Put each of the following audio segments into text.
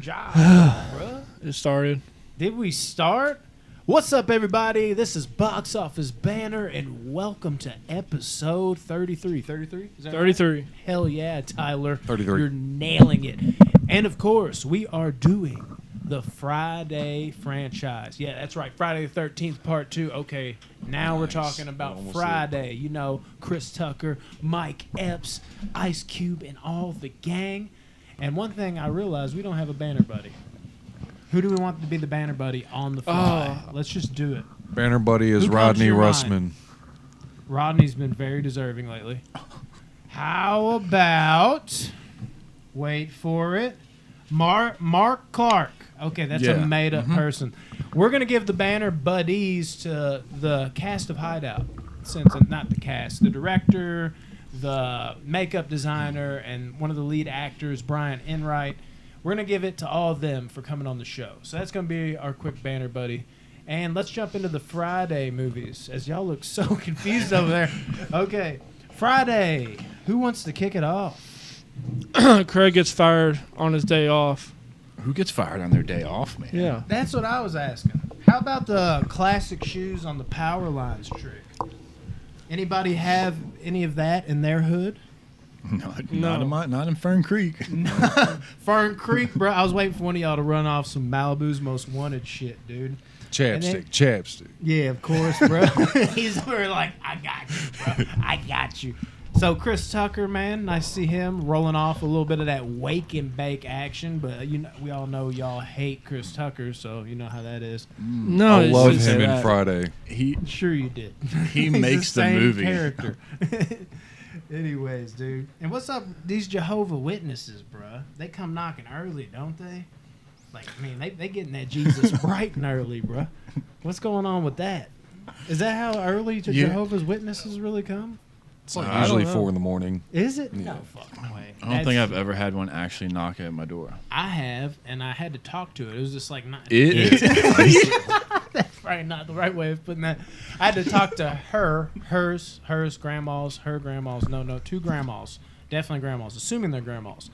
Job, bruh. It started. Did we start? What's up, everybody? This is Box Office Banter, and welcome to episode 33. 33? Is that 33. Right? Hell yeah, Tyler. 33. You're nailing it. And, of course, we are doing the Friday franchise. Yeah, that's right. Friday the 13th, part 2. Okay, now we're talking about Friday. You know, Chris Tucker, Mike Epps, Ice Cube, and all the gang. And one thing I realized, we don't have a banner buddy. Who do we want to be the banner buddy on the fly? Let's just do it. Banner buddy is Who comes Rodney to your Russman. mind? Rodney's been very deserving lately. How about, wait for it, Mark Clark. Okay, that's a made-up person. We're going to give the banner buddies to the cast of Hideout. Not the cast, the director, the makeup designer, and one of the lead actors, Brian Enright. We're going to give it to all of them for coming on the show. So that's going to be our quick banner buddy. And let's jump into the Friday movies, as y'all look so confused over there. Okay, Friday. Who wants to kick it off? Craig gets fired on his day off. Who gets fired on their day off, man? Yeah. That's what I was asking. How about the classic shoes on the power lines trick? Anybody have any of that in their hood? Not in Fern Creek. Fern Creek, bro. I was waiting for one of y'all to run off some Malibu's Most Wanted shit, dude. Chapstick. Yeah, of course, bro. He's over like, I got you, bro. I got you. So Chris Tucker, man, nice to see him rolling off a little bit of that wake and bake action. But you know, we all know y'all hate Chris Tucker, so you know how that is. No, I love him in Friday. Sure you did. He makes the same movie. Character. Anyways, dude. And what's up these Jehovah Witnesses, bruh? They come knocking early, don't they? Like, I mean, they getting that Jesus bright and early, bruh. What's going on with that? Is that how early Jehovah's Witnesses really come? It's like usually 4 in the morning. Is it? Yeah. No fucking way. I don't think I've ever had one actually knock at my door. I have, and I had to talk to it. It was just like not. That's probably not the right way of putting that. I had to talk to hers, grandmas, her grandmas. No, 2 grandmas. Definitely grandmas, assuming they're grandmas.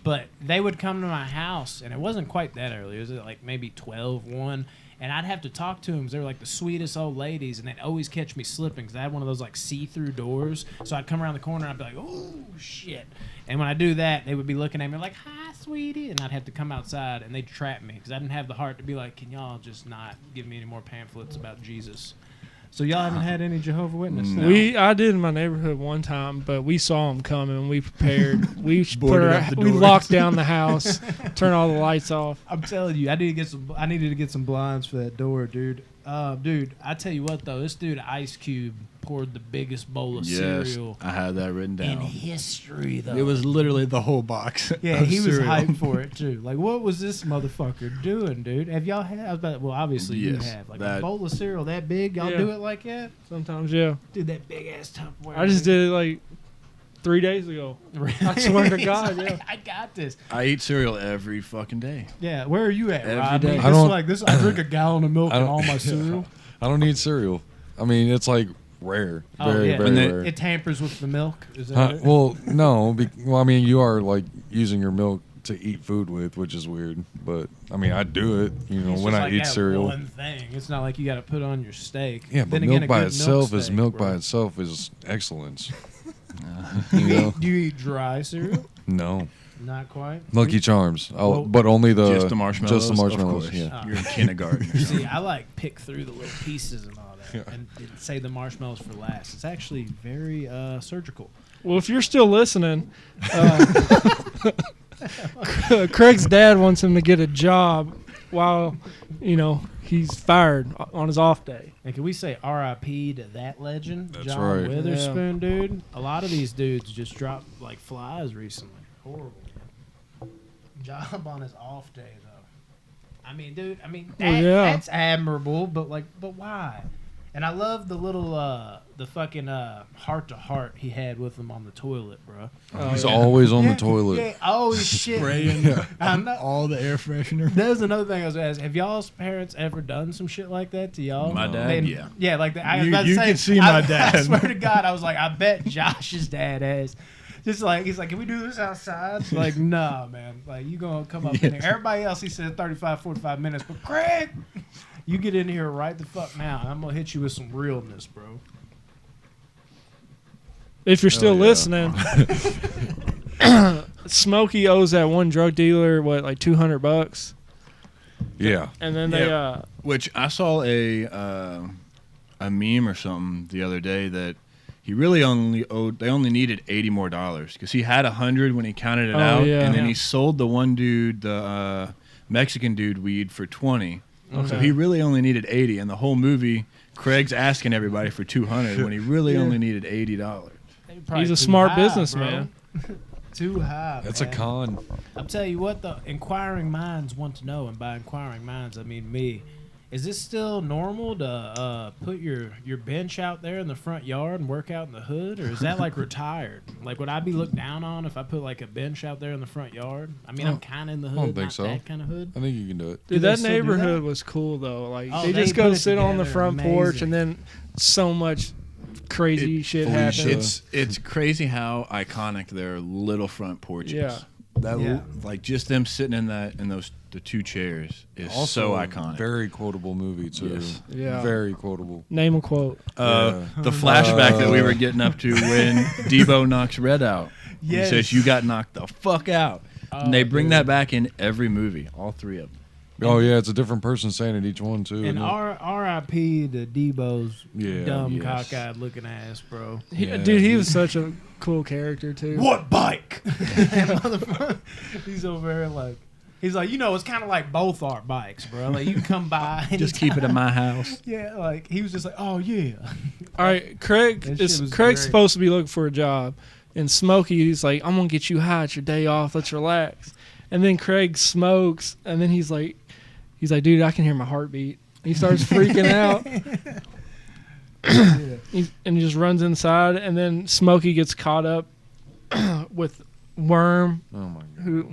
But they would come to my house, and it wasn't quite that early. It was like maybe 12, 1. And I'd have to talk to them because they were like the sweetest old ladies, and they'd always catch me slipping because I had one of those like see-through doors. So I'd come around the corner and I'd be like, oh, shit. And when I do that, they would be looking at me like, hi, sweetie. And I'd have to come outside, and they'd trap me because I didn't have the heart to be like, can y'all just not give me any more pamphlets about Jesus? So y'all haven't had any Jehovah's Witnesses? No. I did in my neighborhood one time, but we saw them coming. We prepared. We locked down the house, turned all the lights off. I'm telling you, I needed to get some blinds for that door, dude. Dude, I tell you what though, this dude Ice Cube poured the biggest bowl of cereal. I had that written down. In history, though. It was literally the whole box. Yeah, he was hyped for it too. Like, what was this motherfucker doing, dude? Have y'all had? Well, obviously you have. Like a bowl of cereal that big. Y'all do it like that? Sometimes, yeah. Dude, that big ass Tupperware. I just did it like 3 days ago. I swear to God, yeah. I got this. I eat cereal every fucking day. Yeah, where are you at, Every Rob? day. I drink a gallon of milk and all my cereal. I don't need cereal. I mean, it's like rare. Very rare. It tampers with the milk? Is that it? Well, no. I mean, you are like using your milk to eat food with, which is weird. But, I mean, I do it, It's when just I like eat that cereal. One thing. It's not like you got to put on your steak. Yeah, but then milk again, by a good itself milk is steak, milk bro. by itself is excellence. Do you eat dry cereal? No. Not quite. Lucky Charms. Well, But only Just the marshmallows? Just the marshmallows, Of course. yeah. You're in kindergarten. See, I like pick through the little pieces and all that, and save the marshmallows for last. It's actually very surgical. Well, if you're still listening, Craig's dad wants him to get a job while, he's fired on his off day. And can we say R.I.P. to that legend, That's John right. Witherspoon, dude? A lot of these dudes just dropped like flies recently. Horrible. Job on his off day, though. I mean, dude. That's admirable, but why? And I love the little, the fucking heart to heart he had with him on the toilet, bro. He's always on the toilet. Yeah, always shit. Spraying all the air freshener. That was another thing I was going to ask. Have y'all's parents ever done some shit like that to y'all? My dad, yeah. Yeah, like that. I was You- about to you say, can see my dad. I swear to God, I was like, I bet Josh's dad has. Just like he's like, can we do this outside? Like, nah, man. Like you gonna come up in here. Everybody else, he said 35, 45 minutes. But Craig, you get in here right the fuck now. I'm gonna hit you with some realness, bro. If you're still yeah. listening, Smokey owes that one drug dealer what, like $200, Yeah. and then they Which I saw a meme or something the other day that he really only owed. They only needed $80 more because he had 100 when he counted it out, yeah. and then Yeah. he sold the one dude, the Mexican dude, weed for 20. So Okay. he really only needed 80, and the whole movie, Craig's asking everybody for 200 when he really only needed $80. Probably He's a too smart high, businessman. bro. Too high. That's man. a con. I'll tell you what, the inquiring minds want to know, and by inquiring minds, I mean me. Is this still normal to put your bench out there in the front yard and work out in the hood, or is that like retired? Like, would I be looked down on if I put like a bench out there in the front yard? I mean, I'm kind of in the hood, don't think not so. that kind of hood. I think you can do it. Do Dude, they that still do neighborhood that? was cool though. Like Oh, they they just put go it sit on the together. front porch, Amazing. and then so much crazy shit Felicia. happens. It's crazy how iconic their little front porch is. Yeah. That Yeah. like just them sitting in the two chairs is so iconic. Very quotable movie too. Yes. Yeah. Very quotable. Name a quote. The flashback that we were getting up to when Debo knocks Red out. Yes. He says, "You got knocked the fuck out." And they bring dude. that back in every movie, all three of them. Oh yeah, it's a different person saying it each one too. And isn't it? R.I.P. to Debo's Yeah. dumb Yes. cockeyed looking ass, bro. Yeah, Dude, he was such a cool character too. What bike? Motherfucker. He's over there like, he's like, it's kind of like both our bikes, bro. Like you can come by and Just keep it in my house. Yeah, like he was just like, oh yeah. All right, Craig That is shit was Craig's great. supposed to be looking for a job, and Smokey he's like, I'm gonna get you high. It's your day off. Let's relax. And then Craig smokes, and then he's like, dude, I can hear my heartbeat. He starts freaking out. And he just runs inside, and then Smokey gets caught up with Worm. Oh my god. Who?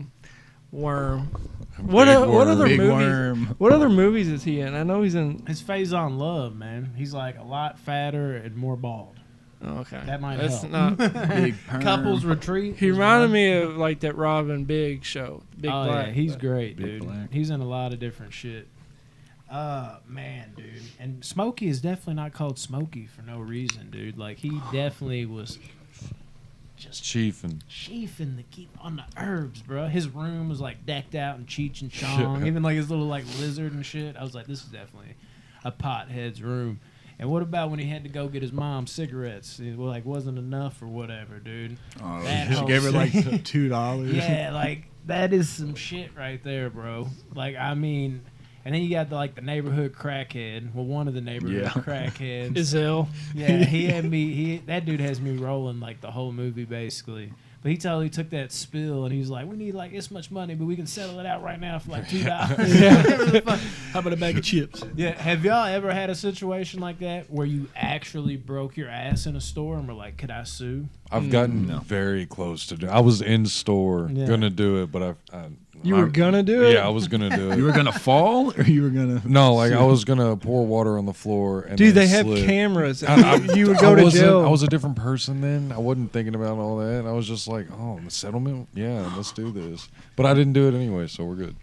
Worm. Big What worm. other Big movies? worm. What other movies is he in? I know he's in. His phase on love, man. He's like a lot fatter and more bald. Oh, okay, That might That's help. not. Big perm. Couples retreat. He is reminded one. me of like that Robin Big show, Big Oh Black. yeah, he's but- great, Big dude. Black. He's in a lot of different shit. Man, dude. And Smokey is definitely not called Smokey for no reason, dude. Like he definitely was just Chiefing. chiefing the keep on the herbs, bro. His room was like decked out in Cheech and Chong, even like his little like lizard and shit. I was like, this is definitely a pothead's room. And what about when he had to go get his mom cigarettes? It wasn't enough or whatever, dude. Oh, That she whole gave her like scene. $2. Yeah, like that is some shit right there, bro. Like I mean, and then you got the neighborhood crackhead. Well, one of the neighborhood Yeah. crackheads. Izelle. Yeah, he had me. That dude has me rolling like the whole movie basically. But he totally took that spill and he was like, "We need like this much money, but we can settle it out right now for like $2." How about a bag of chips? Yeah. Have y'all ever had a situation like that where you actually broke your ass in a store and were like, "Could I sue?" I've gotten No. very close to do. I was in store Yeah. gonna do it, but You were gonna do it? Yeah, I was gonna do it. You were gonna fall, or you were gonna? No, like I was gonna pour water on the floor. And Dude, then they have slip. cameras. You would I go to wasn't- jail. I was a different person then. I wasn't thinking about all that. I was just like, oh, the settlement? Yeah, let's do this. But I didn't do it anyway, so we're good.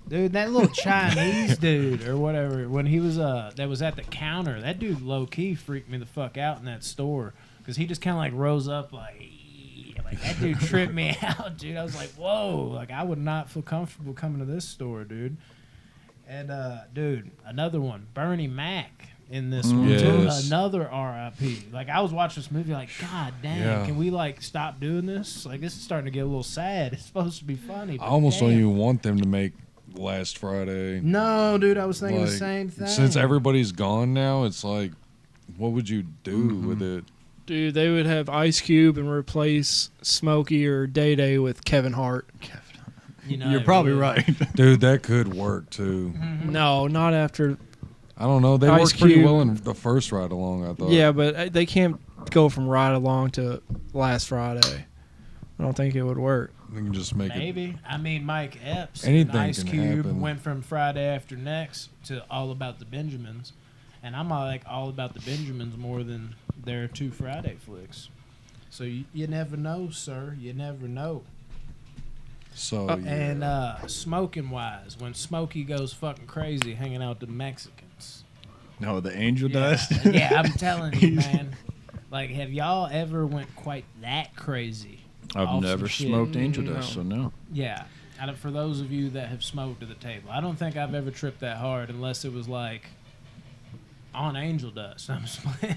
Dude, that little Chinese dude or whatever, when he was that was at the counter, that dude low key freaked me the fuck out in that store because he just kind of like rose up like that dude tripped me out, dude. I was like, whoa, like I would not feel comfortable coming to this store, dude. And dude, another one, Bernie Mac in this one too, Yes. another RIP. Like I was watching this movie, like God damn, Yeah. can we like stop doing this? Like this is starting to get a little sad. It's supposed to be funny. I but almost don't damn. even want them to make Last Friday. No, dude, I was thinking the Like, same thing. Since everybody's gone now, it's like, what would you do with it? Dude, they would have Ice Cube and replace Smokey or Day Day with Kevin Hart. You're probably right. Dude, that could work too. No, not after. I don't know. They Ice worked pretty Cube. well in the first ride along, I thought. Yeah, but they can't go from Ride Along to Last Friday. I don't think it would work. They can just make it. Maybe. I mean, Mike Epps Anything and Ice can Cube happen. went from Friday After Next to All About the Benjamins. And I'm like All About the Benjamins more than their two Friday flicks. So you never know, sir. You never know. So And smoking wise, when Smokey goes fucking crazy hanging out with the Mexicans. No, the angel Yeah, dust. yeah, I'm telling you, man. Like, have y'all ever went quite that crazy? I've off never some shit? smoked angel dust, so no. Yeah. For those of you that have smoked at the table, I don't think I've ever tripped that hard unless it was like on angel dust. I'm just playing.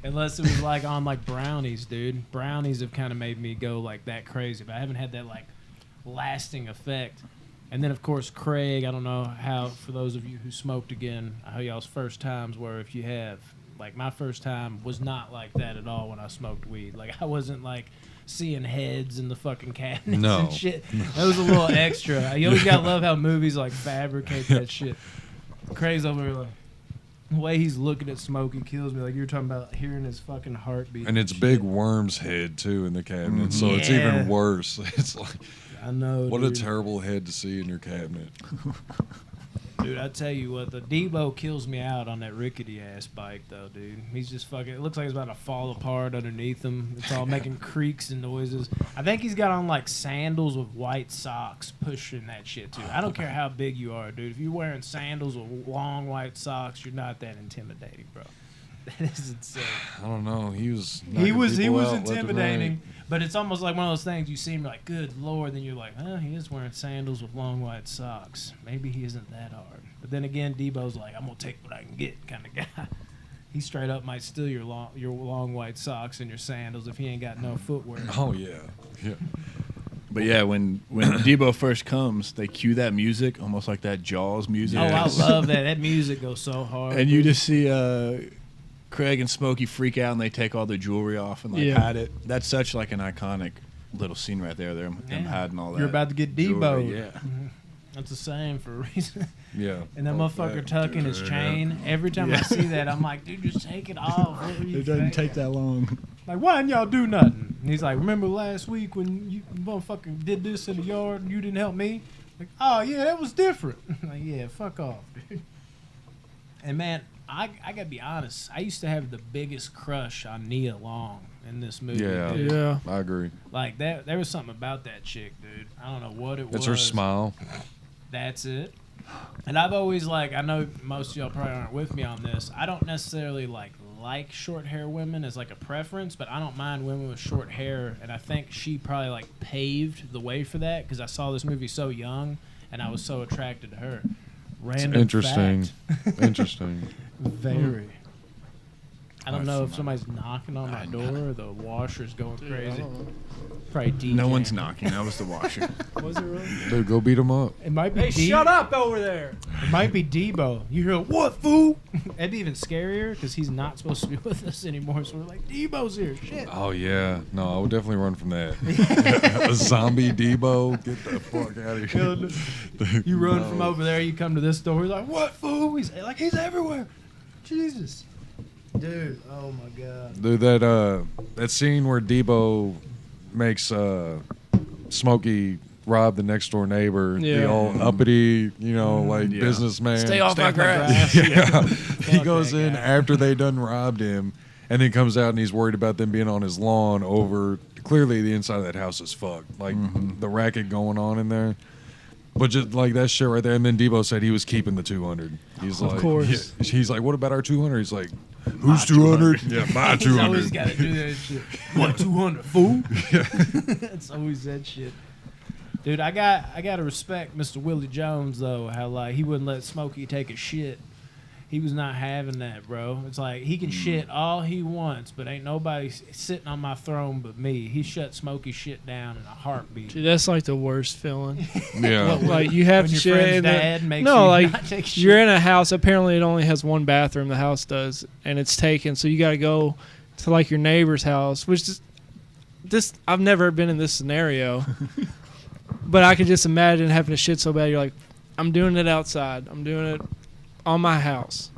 Unless it was like on like brownies, dude. Brownies have kind of made me go like that crazy, but I haven't had that like lasting effect. And then of course Craig, I don't know how, for those of you who smoked again, how y'all's first times were, if you have. Like my first time was not like that at all when I smoked weed. Like I wasn't like seeing heads in the fucking cabinets No. and shit. That was a little extra. You always gotta love how movies like fabricate that shit. Craig's over here like, the way he's looking at Smokey kills me. Like you were talking about hearing his fucking heartbeat. and it's shit. big worm's head too in the cabinet, so it's Yeah. even worse. It's like, I know. what dude. a terrible head to see in your cabinet. Dude, I tell you what, the Debo kills me out on that rickety ass bike, though, dude. He's just fucking. It looks like it's about to fall apart underneath him. It's all making creaks and noises. I think he's got on like sandals with white socks, pushing that shit too. I don't care how big you are, dude. If you're wearing sandals with long white socks, you're not that intimidating, bro. That is insane. I don't know. He was. He knocking was people out left and intimidating, right. but it's almost like one of those things you see him like, good lord, then you're like, he is wearing sandals with long white socks. Maybe he isn't that hard. But then again, Debo's like, I'm gonna take what I can get kind of guy. He straight up might steal your long white socks and your sandals if he ain't got no footwear. Oh yeah, yeah. But yeah, when Debo first comes, they cue that music, almost like that Jaws music. Oh, I Yes. love that. That music goes so hard. And you just see Craig and Smokey freak out, and they take all their jewelry off and like Yeah. hide it. That's such like an iconic little scene right there. Them Yeah. hiding all that. You're about to get jewelry, Debo. Yeah. That's the same for a reason. Yeah. And that motherfucker tucking his chain. Every time I see that, I'm like, dude, just take it off. What were you It doesn't expecting? take that long. Like, why didn't y'all do nothing? And he's like, remember last week when you motherfucker did this in the yard and you didn't help me? Like, oh, yeah, that was different. Like, yeah, fuck off, dude. And, man, I got to be honest. I used to have the biggest crush on Nia Long in this movie. Yeah. dude. Yeah. I agree. Like, there was something about that chick, dude. I don't know what it was. It's her smile. That's it. And I've always like, I know most of y'all probably aren't with me on this. I don't necessarily like short hair women as like a preference, but I don't mind women with short hair. And I think she probably like paved the way for that because I saw this movie so young and I was so attracted to her. Random Interesting. fact. Interesting. Very. I don't That's know if somebody- somebody's knocking on my door or the washer's going I crazy. don't know. Probably DJ. No one's knocking. That was the washer. Was it really? Dude, go beat him up. It might be Hey, shut up over there. It might be Debo. You hear, what, fool? That'd be even scarier because he's not supposed to be with us anymore. So we're like, Debo's here. Shit. Oh yeah. No, I would definitely run from that. A zombie Debo. Get the fuck out of here. Dude, You run no. from over there, you come to this door. He's like, what, fool? He's like, he's everywhere. Jesus. Dude, oh my God. Dude, that scene where Debo makes Smokey rob the next door neighbor, the Yeah. old uppity, like Yeah. businessman. Stay off my my grass. grass. Yeah. he Fuck goes that in guy. after they done robbed him, and then comes out and he's worried about them being on his lawn over. Clearly, the inside of that house is fucked. Like the racket going on in there. But just like that shit right there, and then Debo said he was keeping the 200. He's Of like, course. yeah. He's like, what about our 200? He's like, who's 200? Yeah, my He's always 200. got to do that shit. What, 200, fool? That's always that shit. Dude, I got to respect Mr. Willie Jones, though, how, like, he wouldn't let Smokey take a shit. He was not having that, bro. It's like, he can shit all he wants, but ain't nobody sitting on my throne but me. He shut Smokey shit down in a heartbeat. Dude, that's like the worst feeling. Yeah. Like you have When to your shit. friend's and then- dad makes no, you like not take shit. you're in a house. Apparently, it only has one bathroom. The house does, and it's taken. So you got to go to like your neighbor's house, which is this. I've never been in this scenario, but I could just imagine having to shit so bad. You're like, I'm doing it outside. I'm doing it on my house.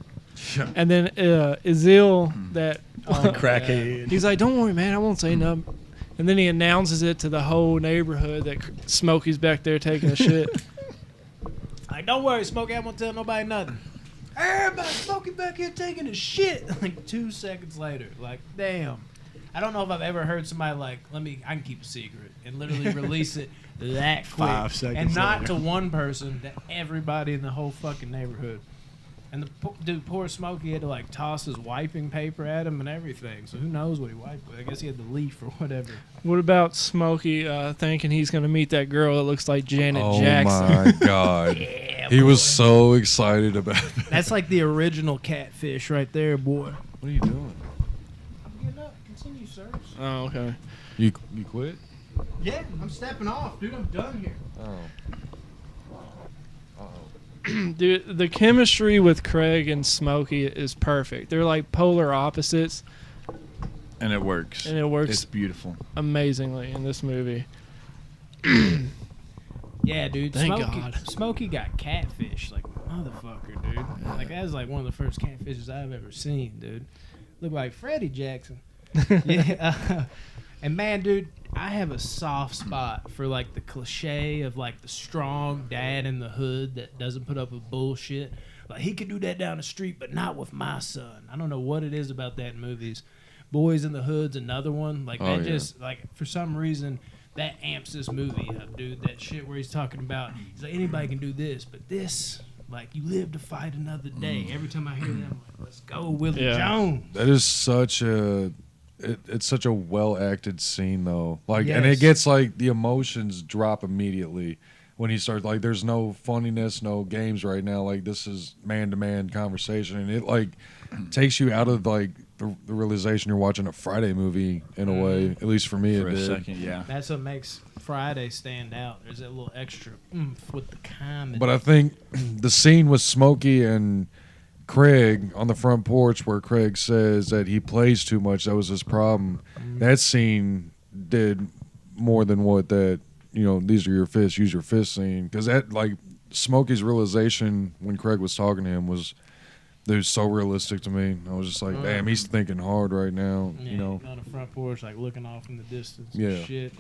Yeah. And then Azil, that Crackhead. he's like, don't worry, man, I won't say nothing. And then he announces it to the whole neighborhood that Smokey's back there taking a shit. Like, don't worry, Smokey, I won't tell nobody nothing. Everybody, Smokey back here taking a shit. Like 2 seconds later, like, damn. I don't know if I've ever heard somebody like, I can keep a secret and literally release it that quick. 5 seconds and not later. to one person, to everybody in the whole fucking neighborhood. And poor Smokey had to like toss his wiping paper at him and everything. So who knows what he wiped with? I guess he had the leaf or whatever. What about Smokey thinking he's going to meet that girl that looks like Janet Oh Jackson? my god. Yeah, He boy. was so excited about that. That's like the original catfish right there, boy. What are you doing? I'm getting up. Continue, sir. Oh, okay. You quit? Yeah, I'm stepping off, dude. I'm done here. Oh. Dude, the chemistry with Craig and Smokey is perfect. They're like polar opposites, And it works. and it works It's beautiful. amazingly in this movie. Yeah, dude. Thank Smokey, God. Smokey got catfish like a motherfucker, dude. Like that was like one of the first catfishes I've ever seen, dude. Looked like Freddie Jackson. Yeah. And man, dude, I have a soft spot for like the cliche of like the strong dad in the hood that doesn't put up with bullshit. Like he could do that down the street, but not with my son. I don't know what it is about that in movies. Boys in the Hood's another one. Like that just like for some reason that amps this movie up, dude. That shit where he's talking about he's like anybody can do this, but this like you live to fight another day. Every time I hear that, I'm like, let's go, Willie Yeah. Jones. That is such a it's such a well acted scene though. Like and Yes. it gets like the emotions drop immediately when he starts like there's no funniness, no games right now. Like this is man to man conversation and it like takes you out of like the realization you're watching a Friday movie in a way. At least for me For it a did. second, yeah. That's what makes Friday stand out. There's that little extra oomph with the comedy. But I think the scene with Smokey and Craig on the front porch where Craig says that he plays too much, that was his problem. That scene did more than what that, you know, these are your fists, use your fist scene. Because that, like, Smokey's realization when Craig was talking to him was so realistic to me. I was just like, damn, he's thinking hard right now, yeah, you know. on the front porch, like looking off in the distance Yeah. and shit.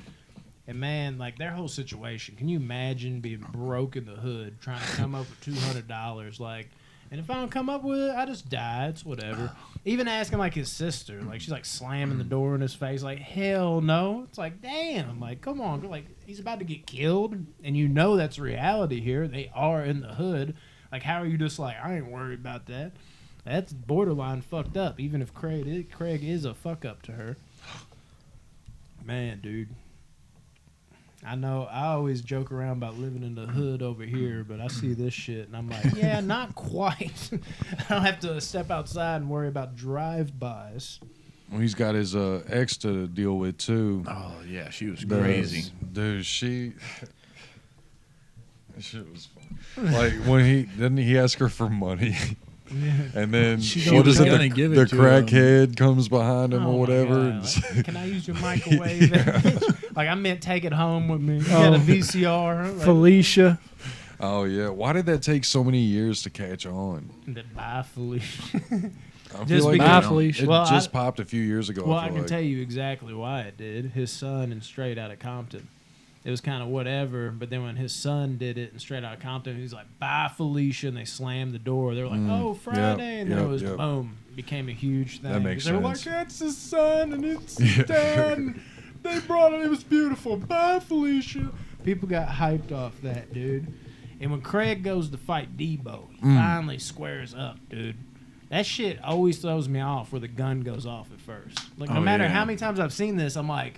And man, like their whole situation, can you imagine being broke in the hood, trying to come up with $200? Like, and if I don't come up with it, I just die. It's whatever. Even asking like his sister, like she's like slamming the door in his face, like hell no. It's like damn, like come on, like he's about to get killed, and you know that's reality here. They are in the hood. Like how are you just like I ain't worried about that? That's borderline fucked up. Even if Craig is a fuck up to her. Man, dude. I know I always joke around about living in the hood over here, but I see this shit and I'm like, yeah, not quite. I don't have to step outside and worry about drive-bys. Well, he's got his ex to deal with, too. Oh, yeah. She was The- crazy. Dude, she... That shit was fun. Like, when he ask her for money... And then She what was is it? gonna The, give it the to crackhead comes behind him Oh or my whatever. God. Like, can I use your microwave? Like I meant take it home with me. You Oh. got a VCR. Like, Felicia. Oh yeah, why did that take so many years to catch on? Bye, Felicia. I Just like because- it, Felicia. it Well, just popped a few years ago. Well, I I feel can like. tell you exactly why it did. His son in Straight Outta Compton. It was kind of whatever, but then when his son did it in Straight Outta Compton, he's like, bye, Felicia, and they slammed the door. They were like, oh, Friday, and then it was, boom, became a huge thing. That makes 'Cause they were like, sense. that's his son, and it's his dad, and they brought it, it was beautiful. Bye, Felicia. People got hyped off that, dude. And when Craig goes to fight Debo, he finally squares up, dude. That shit always throws me off where the gun goes off at first. Like, no Oh, matter yeah. how many times I've seen this, I'm like,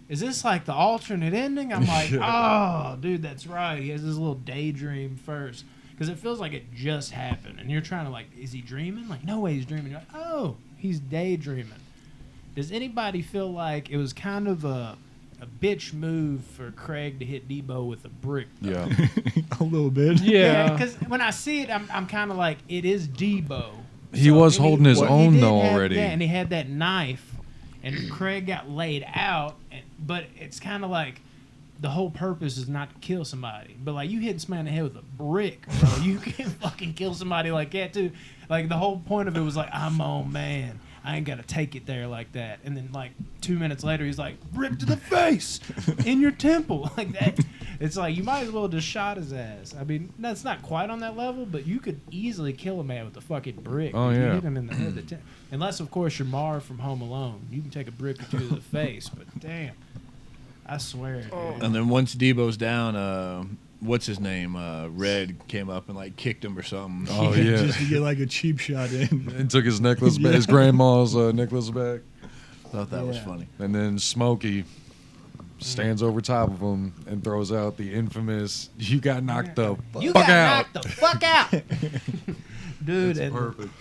is this like the alternate ending? I'm like, oh, dude, that's right. He has this little daydream first. Because it feels like it just happened. And you're trying to like, is he dreaming? Like, no way he's dreaming. You're like, oh, he's daydreaming. Does anybody feel like it was kind of a bitch move for Craig to hit Debo with a brick? Though? Yeah, A little bit. Yeah. Because when I see it, I'm kind of like, it is Debo. he was and holding his he own did though have- already. Yeah, and he had that knife, and Craig got laid out. But it's kind of like the whole purpose is not to kill somebody. But like you hitting somebody in the head with a brick, bro, you can fucking kill somebody like that too. Like the whole point of it was like, I'm on man. I ain't got to take it there like that. And then like 2 minutes later, he's like, brick to the face in your temple. Like that. It's like you might as well just shot his ass. I mean, that's not quite on that level, but you could easily kill a man with a fucking brick. Oh, If you yeah. hit him in the head. Unless, of course, you're Marv from Home Alone. You can take a brick or two to the face, but damn. I swear, dude. And then once Debo's down, what's his name? Red came up and like kicked him or something. Oh yeah, Just to get like a cheap shot in. and took his necklace back, his grandma's necklace back. Thought that was Yeah. funny. And then Smokey stands over top of him and throws out the infamous "You got knocked the You fuck got out." knocked the fuck out, dude. It's perfect.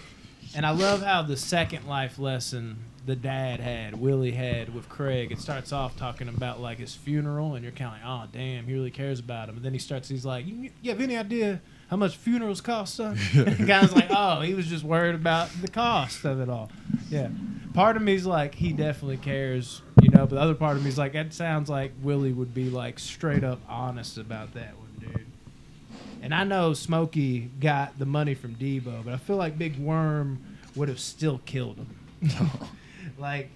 And I love how the second life lesson the dad had, Willie had with Craig. It starts off talking about like his funeral, and you're kind of like, oh damn, he really cares about him. And then he's like, you have any idea how much funerals cost, son? And guy's like, oh, he was just worried about the cost of it all. Yeah. Part of me's like, he definitely cares, but the other part of me's like, that sounds like Willie would be like straight up honest about that one, dude. And I know Smokey got the money from Debo, but I feel like Big Worm would have still killed him. Like,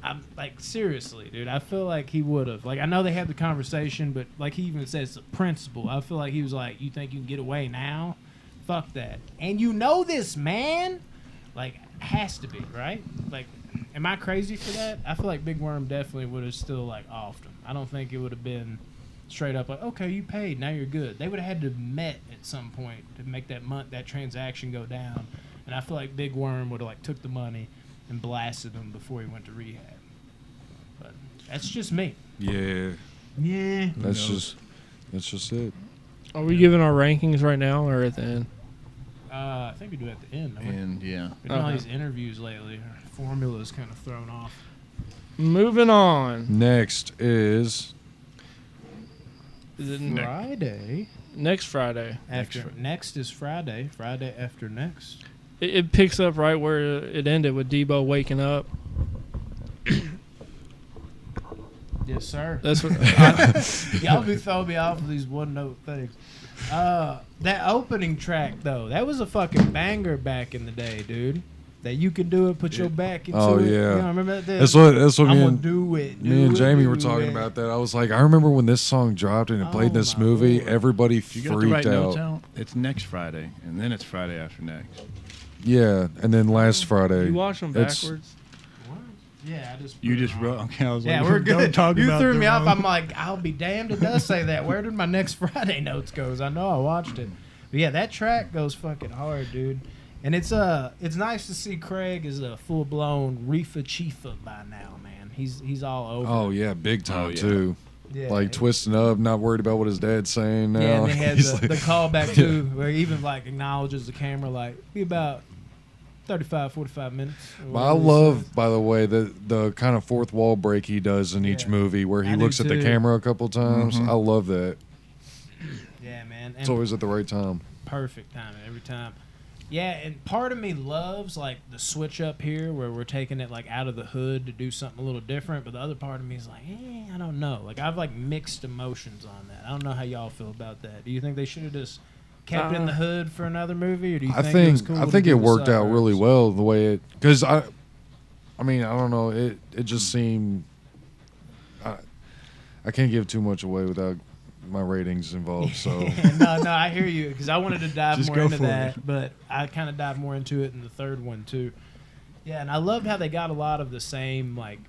I'm like, seriously, dude. I feel like he would have. Like, I know they had the conversation, but like he even says the principle. I feel like he was like, you think you can get away now? Fuck that. And you know this, man. Like, has to be, right? Like, am I crazy for that? I feel like Big Worm definitely would have still like offed him. I don't think it would have been straight up like, okay, you paid, now you're good. They would have had to have met at some point to make that transaction go down. And I feel like Big Worm would have like took the money and blasted him before he went to rehab. But that's just me. Yeah, Yeah. that's just it. Are we giving our rankings right now or at the end? I think we do it at the end. Don't we? And yeah, We've done all Okay. these interviews lately. Our formula's kind of thrown off. Moving on. Next is Is it Friday. next Friday? Next is Friday. Friday after next. It picks up right where it ended with Debo waking up. Yes, sir. That's what. Y'all be throwing me off of these one note things. That opening track though, that was a fucking banger back in the day, dude. That you can do it, put your back into Oh, it. yeah. You know, remember that? that's what I'm me gonna and do it. me and Jamie were do talking it. about that. I was like, I remember when this song dropped and it played in Oh, this my movie, Lord. everybody you got the right freaked notes out. out. It's next Friday, and then it's Friday after next. Yeah, and then last Friday. You watch them it's- backwards. What? Yeah, I just. You put it just on. wrote. Okay, I was Yeah, like, we're don't good. talk You about threw the me off. wrong- I'm like, I'll be damned. It does say that. Where did my next Friday notes go? 'Cause I know I watched it. But yeah, that track goes fucking hard, dude. And it's nice to see Craig is a full blown Reefa Chifa by now, man. He's all over. Oh yeah, big time Oh, yeah. too. yeah. Like twisting up, not worried about what his dad's saying now. Yeah, and they had He's the like- callback too, where he even like acknowledges the camera, like be about 35, 45 minutes. or But I whatever he love, says. by the way, the kind of fourth wall break he does in each Yeah. movie, where he I do looks at the too. camera a couple times. Mhm. I love that. Yeah, man. It's And always at the right time. perfect timing every time. Yeah, and part of me loves like the switch up here where we're taking it like out of the hood to do something a little different, but the other part of me is like, I don't know. Like I've like mixed emotions on that. I don't know how y'all feel about that. Do you think they should have just kept it in the hood for another movie, or do you I think it was think cool I to think do it the worked out suburbs? really well the way it, because I mean I don't know, it just seemed I can't give too much away without my ratings involved. So no, I hear you because I wanted to dive Just more go into for that, it. but I kind of dived more into it in the third one too. Yeah, and I loved how they got a lot of the same like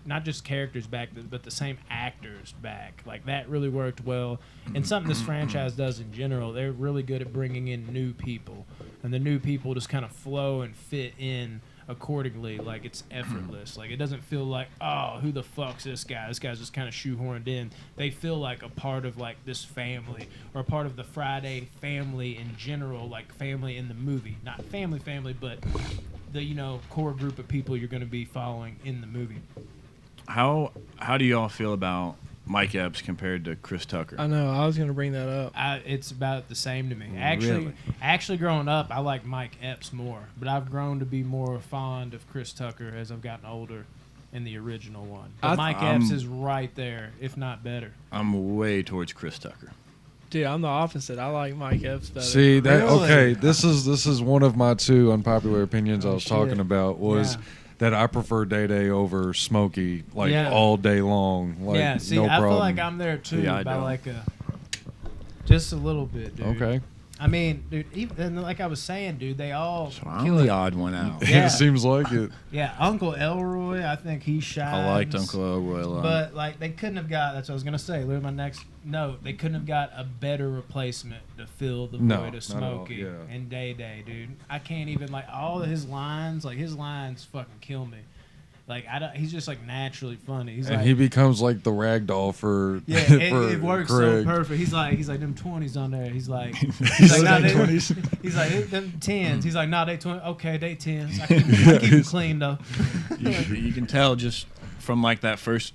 not just characters back, but the same actors back. Like that really worked well, and something this franchise does in general. They're really good at bringing in new people, and the new people just kind of flow and fit in accordingly. Like it's effortless. Like it doesn't feel like, oh, who the fuck's this guy? This guy's just kind of shoehorned in. They feel like a part of like this family or a part of the Friday family in general, like family in the movie, not family, but the core group of people you're going to be following in the movie. How do y'all feel about Mike Epps compared to Chris Tucker? I know. I was going to bring that up. It's about the same to me. Really? Actually, growing up, I like Mike Epps more, but I've grown to be more fond of Chris Tucker as I've gotten older in the original one. But Mike Epps is right there, if not better. I'm way towards Chris Tucker. Dude, I'm the opposite. I like Mike Epps better. see that Really? okay, this is one of my two unpopular opinions I was talking shit. about was Yeah. that I prefer Day Day over Smokey like Yeah. all day long. Like yeah, see, no I problem. feel like I'm there too. Yeah, I by don't. like Just a little bit, dude. Okay. I mean, dude, even like I was saying, dude, they all So I'm kill the it. odd one out. Yeah. It seems like it. Yeah, Uncle Elroy, I think he shines. I liked Uncle Elroy a lot. But like they couldn't have got. That's what I was gonna say. Look at my next note. They couldn't have got a better replacement to fill the No, void of not at all, Smokey yeah. and Day Day, dude. I can't even like all of his lines. Like his lines fucking kill me. Like I don't. He's just like naturally funny. He's And like, he becomes like the rag doll for yeah, for it works Craig. so perfect. He's like them 20s on there. He's like, nah, they, 20s. he's like them 10s. He's like, nah, they 20. Okay, they 10s. I keep them clean though. You can tell just from like that first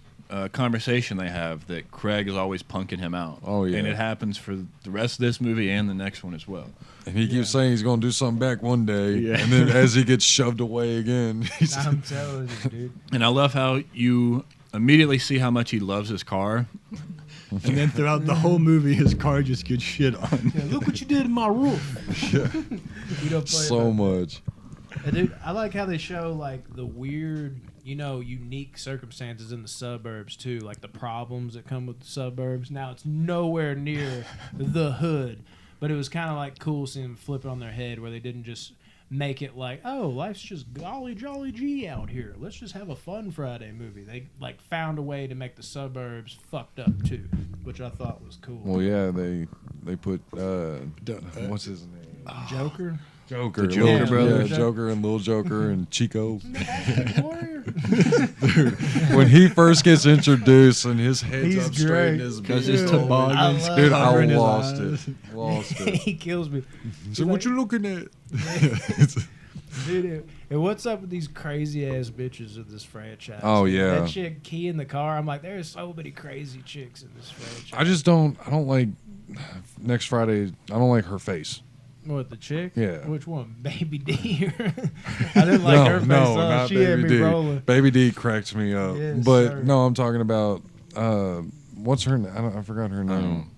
conversation they have that Craig is always punking him out. Oh, yeah. And it happens for the rest of this movie and the next one as well. And he keeps saying he's going to do something back one day, Yeah. and then as he gets shoved away again, he's I'm telling you, dude. And I love how you immediately see how much he loves his car. And then throughout the whole movie, his car just gets shit on. Yeah, look what you did in my roof. You don't play so about much. that. And dude, I like how they show like the weird, unique circumstances in the suburbs too, like the problems that come with the suburbs. Now it's nowhere near the hood, but it was kind of like cool seeing them flip it on their head where they didn't just make it like, oh, life's just golly jolly gee out here. Let's just have a fun Friday movie. They like found a way to make the suburbs fucked up too, which I thought was cool. Well, yeah, they put what's his name? Joker. Joker, The Joker Lil- brothers. yeah, Joker and Little Joker and Chico. Warrior. When he first gets introduced and his head's He's up straight great. in his Because beard. his I toboggan's love- Dude, I covering his lost eyes. it. Lost it. He kills me. So what you looking at? Dude, and what's up with these crazy ass bitches of this franchise? Oh, yeah. That chick Key in the car. I'm like, there's so many crazy chicks in this franchise. I don't like next Friday. I don't like her face. What, the chick? Yeah. Which one? Baby D. I didn't like her face. not She had Baby me D. rolling. Baby D cracks me up. Yes, but sir. no, I'm talking about what's her name? I forgot her name. Um,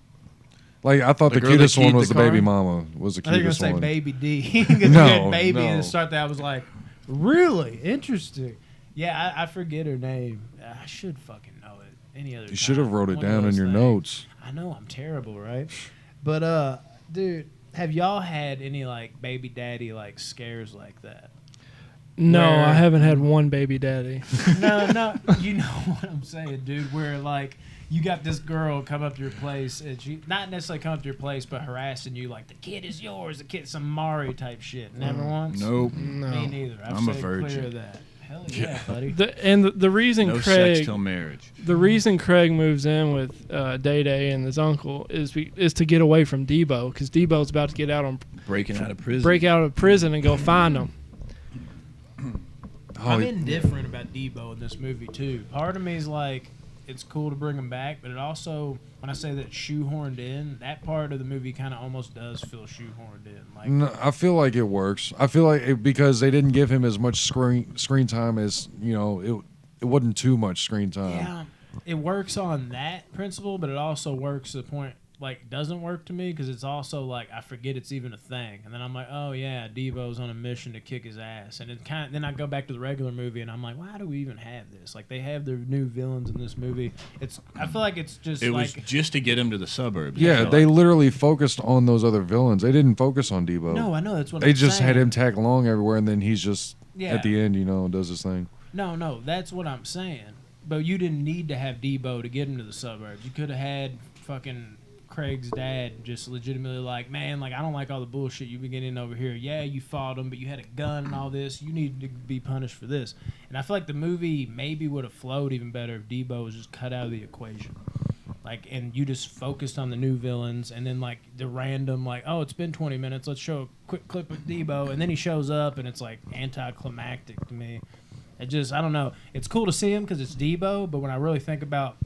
Like I thought the the girl that cutest one keyed was the the baby car? mama. Was the I think you're going to cutest say one. Baby D. Because No, you had Baby no. and to start that, I was like, really? Interesting. Yeah, I forget her name. I should fucking know it. Any other You should have time. wrote it One of down in those your things. notes. I know I'm terrible, right? But dude, have y'all had any like baby daddy like scares like that? No, Where- I haven't had one baby daddy. No, you know what I'm saying, dude. Where like you got this girl come up to your place and she not necessarily come up to your place, but harassing you like the kid is yours, the kid some Mari type shit. Never once. Nope. Me No. neither. I've I'm a stayed clear virgin. of that. Hell yeah, buddy. The reason No sex Craig till marriage. the reason Craig moves in with Day Day and his uncle is to get away from Debo because Debo's about to get out on Breaking out of prison. break out of prison and go find him. Oh, I'm indifferent about Debo in this movie too. Part of me is like, it's cool to bring him back, but it also, when I say that shoehorned in, that part of the movie kind of almost does feel shoehorned in. Like, No, I feel like it works. I feel like because they didn't give him as much screen time as it wasn't too much screen time. yeah, it works on that principle, but it also works to the point like doesn't work to me because it's also like I forget it's even a thing, and then I'm like, oh yeah, Devo's on a mission to kick his ass, and it kind of then I go back to the regular movie and I'm like, why do we even have this? Like they have their new villains in this movie. I feel like it's just It like was just to get him to the suburbs. I Yeah, feel they like. literally focused on those other villains. They didn't focus on Debo. no, I know that's what They I'm just had saying. him tag along everywhere, and then he's just Yeah. at the end, does his thing. No, that's what I'm saying. But you didn't need to have Debo to get him to the suburbs. You could have had fucking Craig's dad just legitimately like, man, like I don't like all the bullshit you've been getting over here. Yeah, you fought him, but you had a gun and all this. You need to be punished for this. And I feel like the movie maybe would have flowed even better if Debo was just cut out of the equation. Like, and you just focused on the new villains, and then like the random, like, oh, it's been 20 minutes. Let's show a quick clip of Debo, and then he shows up, and it's like anticlimactic to me. It just, I don't know. It's cool to see him because it's Debo, but when I really think about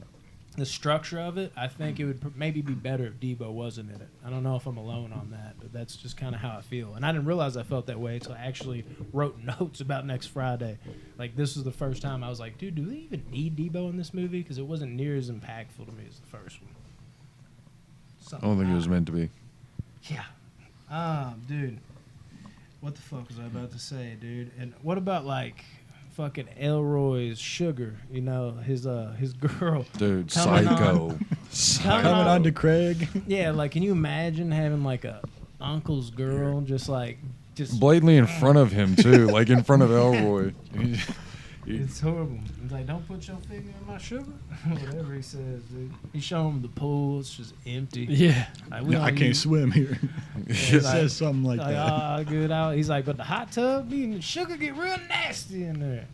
the structure of it, I think it would maybe be better if Debo wasn't in it. I don't know if I'm alone on that, but that's just kind of how I feel. And I didn't realize I felt that way until I actually wrote notes about next Friday. Like, this was the first time I was like, dude, do they even need Debo in this movie? Because it wasn't near as impactful to me as the first one. I don't think it was meant to be. Yeah. Dude. What the fuck was I about to say, dude? And what about, like, fucking Elroy's sugar, you know, his girl. Dude, Coming psycho. Coming on to Craig. Yeah, like, can you imagine having like a uncle's girl just Blatantly in front of him too, like in front of Elroy. It's horrible. He's like, don't put your finger in my sugar. Whatever he says, dude. He showed him the pool. It's just empty. Yeah. Like, we I don't can't use- swim here. He's It like- says something like Like, that. good out. He's like, but the hot tub, me and the sugar get real nasty in there.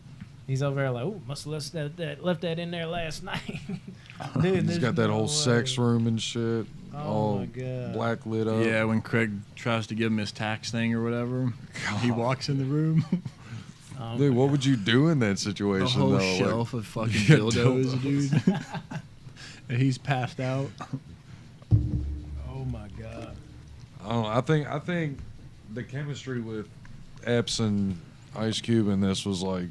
He's over there like, oh, must have left that in there last night. Dude, He's there's got that no whole way. sex room and shit. Oh all my God. black lit up. Yeah, when Craig tries to give him his tax thing or whatever. He walks in the room. Oh Dude, my what God. would you do in that The situation whole though? shelf of fucking Yeah, dildos, dude. And he's passed out. Oh my God. I don't know. I think the chemistry with Epps and Ice Cube in this was like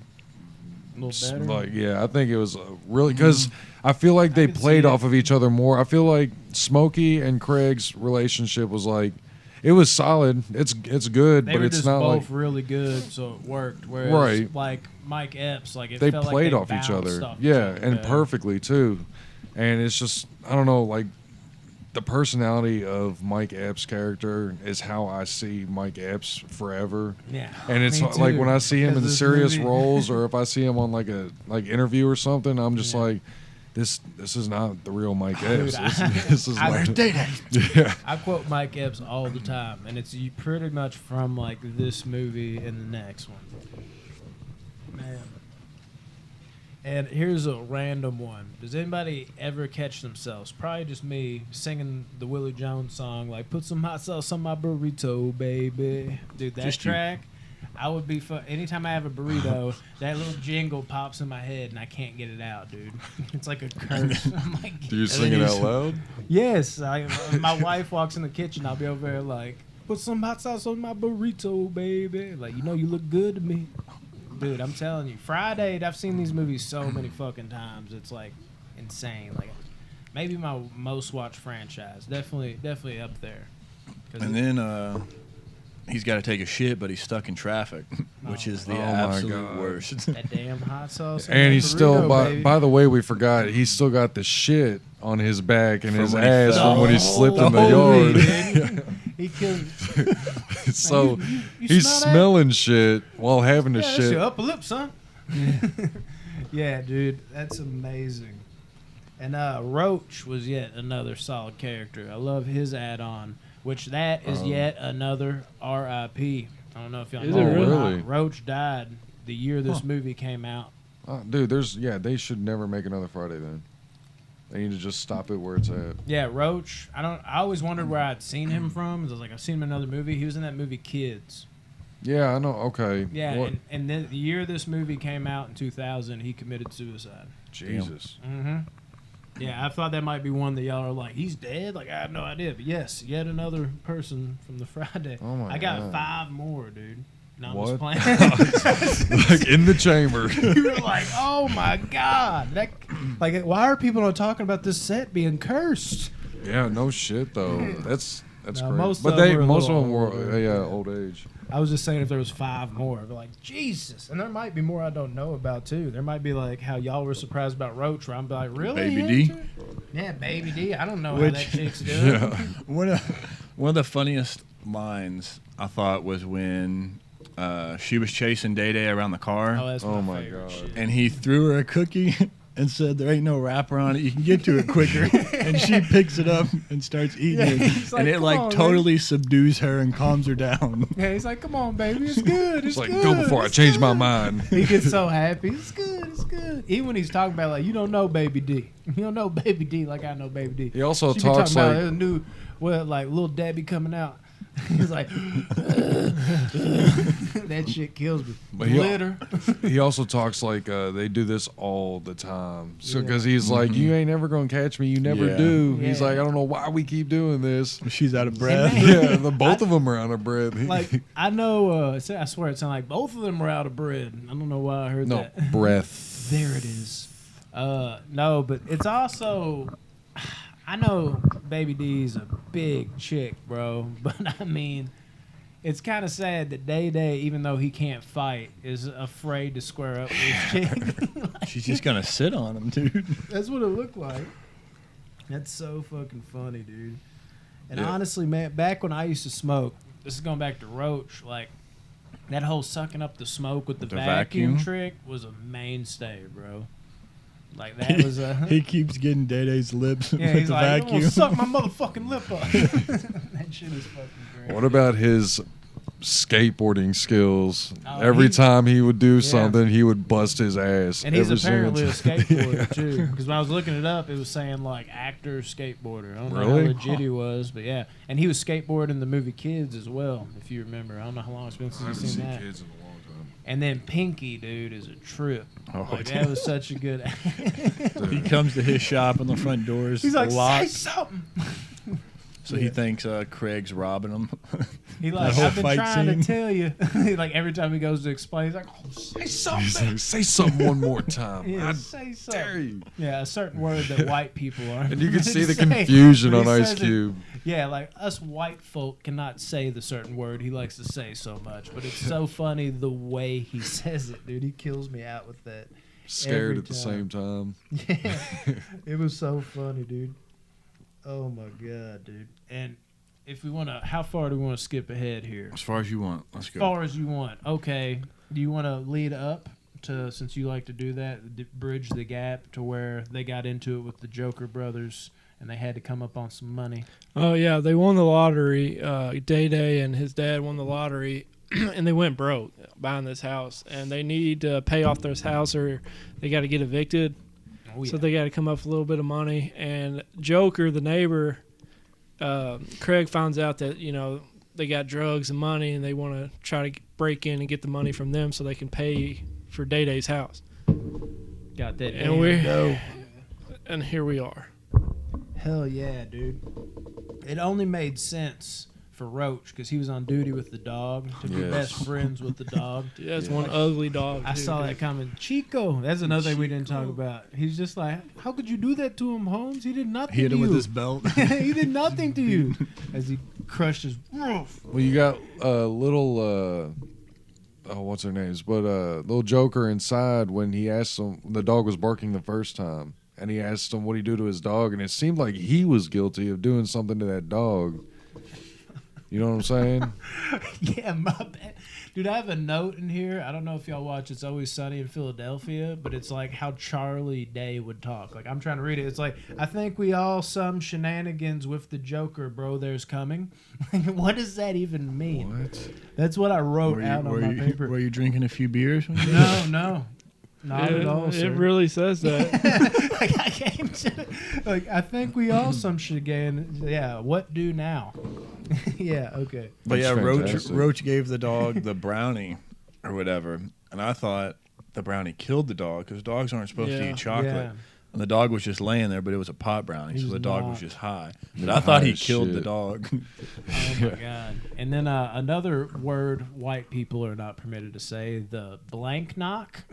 A little better. like yeah, I think it was really because I feel like they could see played it. off of each other more. I feel like Smokey and Craig's relationship was like it was solid. It's good, They but were it's just not both like really good, so it worked. Whereas, Right. like Mike Epps, like it they felt played like off each bounced other. off each Yeah, other. and Yeah. perfectly too. And it's just I don't know, like the personality of Mike Epps' character is how I see Mike Epps forever. Yeah, And it's me like too. when I see him in Because the this serious movie- roles, or if I see him on like a interview or something, I'm just Yeah. like, this is not the real Mike Dude, Epps. This is I- like, yeah, I quote Mike Epps all the time, and it's pretty much from like this movie and the next one. Man. And here's a random one. Does anybody ever catch themselves, probably just me, singing the Willie Jones song, like, put some hot sauce on my burrito, baby? Dude, that Just you. track, I would be, anytime I have a burrito, that little jingle pops in my head, and I can't get it out, dude. It's like a curse. I'm like, do you sing it out loud? yes. My wife walks in the kitchen, I'll be over there like, put some hot sauce on my burrito, baby. Like, you know you look good to me. Dude, I'm telling you, Friday, I've seen these movies so many fucking times. It's like insane. Like maybe my most watched franchise. Definitely up there. 'Cause And then he's got to take a shit, but he's stuck in traffic, which is the Oh my absolute God. worst. that damn hot sauce. on And that he's still, burrito, baby. by the way, we forgot, he's still got the shit on his back and From his when he ass fell. from when he slipped The in the whole yard. movie, he killed. So you he's smell that? smelling shit while having to Yeah, that's shit. your upper lip, son. Yeah, dude, that's amazing. And Roach was yet another solid character. I love his add-on, which that is yet another R.I.P. I don't know if y'all Is know it or really? not. Really? Roach died the year this movie came out. Dude, they should never make another Friday then. They need to just stop it where it's at. Yeah, Roach. I always wondered where I'd seen him from. I was like, I've seen him in another movie. He was in that movie Kids. Yeah, I know. Okay. Yeah, What? and then the year this movie came out in 2000, he committed suicide. Jesus. Mm-hmm. Yeah, I thought that might be one that y'all are like, he's dead? Like, I have no idea. But yes, yet another person from the Friday. Oh my I got God. 5 more, dude. No, I'm What? just playing. Like in the chamber. You were like, oh my God. Like, why are people not talking about this set being cursed? Yeah, no shit though. That's No, great. most But of them were a most of little them were older. old age. I was just saying if there was 5 more, I'd be like, Jesus. And there might be more I don't know about, too. There might be like how y'all were surprised about Roach, where I'm like, really? Baby Yeah, D? too? Yeah, Baby D. I don't know Which- how that chick's doing. Yeah. One of, One of the funniest lines I thought was when she was chasing Day Day around the car, Oh, that's Oh my my favorite God. shit. and he threw her a cookie and said, "There ain't no wrapper on it. You can get to it quicker." And she picks it up and starts eating it. He's And it "Come like on, totally subdues her and calms her down. Yeah, he's like, come on, baby, it's good. It's It's like good. go before I it's change my good." mind. He gets so happy. It's good. It's good. Even when he's talking about like, you don't know Baby D. You don't know Baby D like I know Baby D. He also She be talks talking about like a new, like Little Debbie coming out. He's like, that shit kills me. But he- Glitter. he also talks like they do this all the time. So Yeah. because he's like, you ain't never gonna catch me. You never Yeah. do. He's Yeah. like, I don't know why we keep doing this. She's out of breath. man. Yeah, both of them are out of breath. Like, I know, I swear it sounded like both of them were out of bread. I don't know why I heard no that. breath. There it is. No, but it's also, I know Baby D's a big chick, bro. But I mean, it's kind of sad that Day Day, even though he can't fight, is afraid to square up with his chick. She's just gonna sit on him, dude. That's what it looked like. That's so fucking funny, dude. And Yeah. honestly, man, back when I used to smoke, this is going back to Roach, like that whole sucking up the smoke with the vacuum trick was a mainstay, bro. Like that was a. He keeps getting Day Day's lips Yeah, with he's the like, vacuum. "You suck my motherfucking lip up." That shit is fucking great. What about his skateboarding skills? Oh, Every he- time he would do Yeah. something, he would bust his ass. And he's every single apparently a time. skateboarder too. Because when I was looking it up, it was saying like actor skateboarder. I don't know Really? how legit he was, but yeah. And he was skateboarding in the movie Kids as well, if you remember. I don't know how long it's been I since haven't you've seen seen that. kids in a long time. And then Pinky, dude, is a trip. Oh, Like that was such a good. He comes to his shop and the front doors He's like, say locked, something. so he thinks Craig's robbing him. He like, whole I've been fight trying scene. to tell you. Like every time he goes to explain, he's like, oh, say He's something. like, say something one more time. Yeah, I say dare something. you. Yeah, a certain word that white people are. And you can see the say, confusion but on he Ice says it- Cube. Yeah, like us white folk cannot say the certain word he likes to say so much, but it's so funny the way he says it, dude. He kills me out with that. Scared Every at the time. same time. Yeah, it was so funny, dude. Oh my god, dude. And if we want to, how far do we want to skip ahead here? As far as you want, let's As go. far as you want. Okay. Do you want to lead up to, since you like to do that, bridge the gap to where they got into it with the Joker brothers and they had to come up on some money? Oh yeah, they won the lottery. Day Day and his dad won the lottery, and they went broke buying this house, and they need to pay off this house or they got to get evicted. Oh, So they got to come up with a little bit of money. And Joker, the neighbor, Craig finds out that they got drugs and money, and they want to try to break in and get the money from them so they can pay for Day Day's house. got that. And we go. and here we are. Hell yeah, dude. It only made sense for Roach because he was on duty with the dog to be Yes. best friends with the dog. Dude, that's Yeah. one ugly dog. I too, saw dude. that coming. Chico. That's another thing we didn't talk about. He's just like, how could you do that to him, Holmes? He did nothing Hit to him you. with his belt. He did nothing to you. As he crushed his roof. Well, you got little, what's her names? But little Joker inside when he asked him, the dog was barking the first time, and he asked him what he do to his dog, and it seemed like he was guilty of doing something to that dog. You know what I'm saying? Yeah, my bad. Dude, I have a note in here. I don't know if y'all watch It's Always Sunny in Philadelphia, but it's like how Charlie Day would talk. Like, I'm trying to read it. It's like, I think we all some shenanigans with the Joker, bro. There's coming. What does that even mean? What? That's what I wrote Were out you, on were, my you, paper. were you drinking a few beers? When you No. Not at all, It sir. really says that. Like, I came to, like, I think we all some shenanigans. Yeah, what do now? Yeah, okay. But That's yeah, fantastic. Roach gave the dog the brownie or whatever, and I thought the brownie killed the dog because dogs aren't supposed to Yeah. eat chocolate. Yeah. And the dog was just laying there, but it was a pot brownie, He so was the dog was not. just high. But I thought High he as killed the shit. dog. Oh my god! And then another word white people are not permitted to say: the blank knock,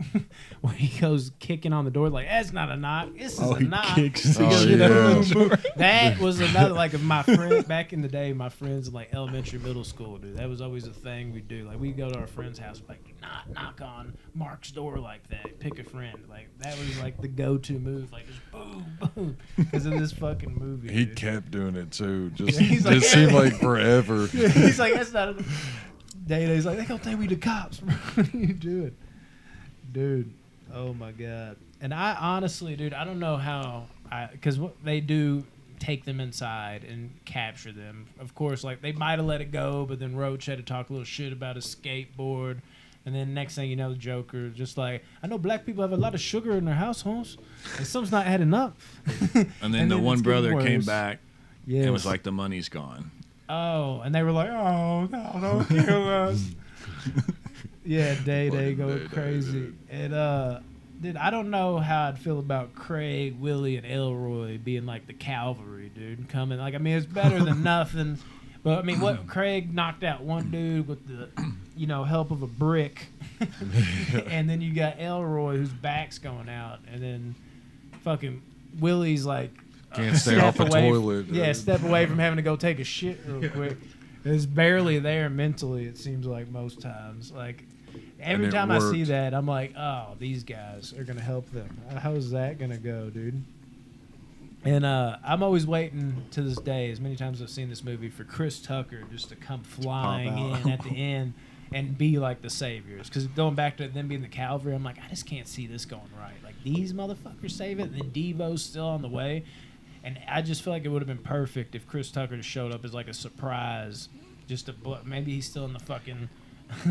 when he goes kicking on the door like that's not a knock, this is Oh, a he knock. kicks. Oh, You know, yeah. boom, boom. That was another like of my friend back in the day. My friends in like elementary, middle school, dude. That was always a thing we do. Like we go to our friend's house, like do not knock on Mark's door like that. Pick a friend. Like that was like the go-to move. Like just boom, boom, because of this fucking movie. He dude. kept doing it too. Just He's like, it seemed like forever. He's like, that's not. Day-Day's like, they gonna think we the cops. Bro. What are you doing, dude? Oh my god! And I honestly, dude, I don't know how. Because what they do, take them inside and capture them. Of course, like they might have let it go, but then Roach had to talk a little shit about his skateboard. And then next thing you know, the Joker just like, I know black people have a lot of sugar in their households, and some's not adding up. And then the it's one getting brother came worse. back Yeah, and was like, the money's gone. oh, and they were like, oh no, don't kill us. Yeah, Day Fucking going Day-Day, crazy. dude. And dude, I don't know how I'd feel about Craig, Willie, and Elroy being like the cavalry, dude, coming. Like, I mean, it's better than nothing. But I mean, what Craig knocked out one dude with the, help of a brick, and then you got Elroy whose back's going out, and then fucking Willie's like Can't stay step off a away toilet. Yeah, step away from having to go take a shit real quick. It's barely there mentally. It seems like most times. Like every And it time I see worked. that, I'm like, oh, these guys are gonna help them. How's that gonna go, dude? And I'm always waiting to this day, as many times as I've seen this movie, for Chris Tucker just to come flying out. in at the end and be like the saviors. Because going back to them being the cavalry, I'm like, I just can't see this going right. Like these motherfuckers save it, and then Devo's still on the way. And I just feel like it would have been perfect if Chris Tucker just showed up as like a surprise. Just to maybe he's still in the fucking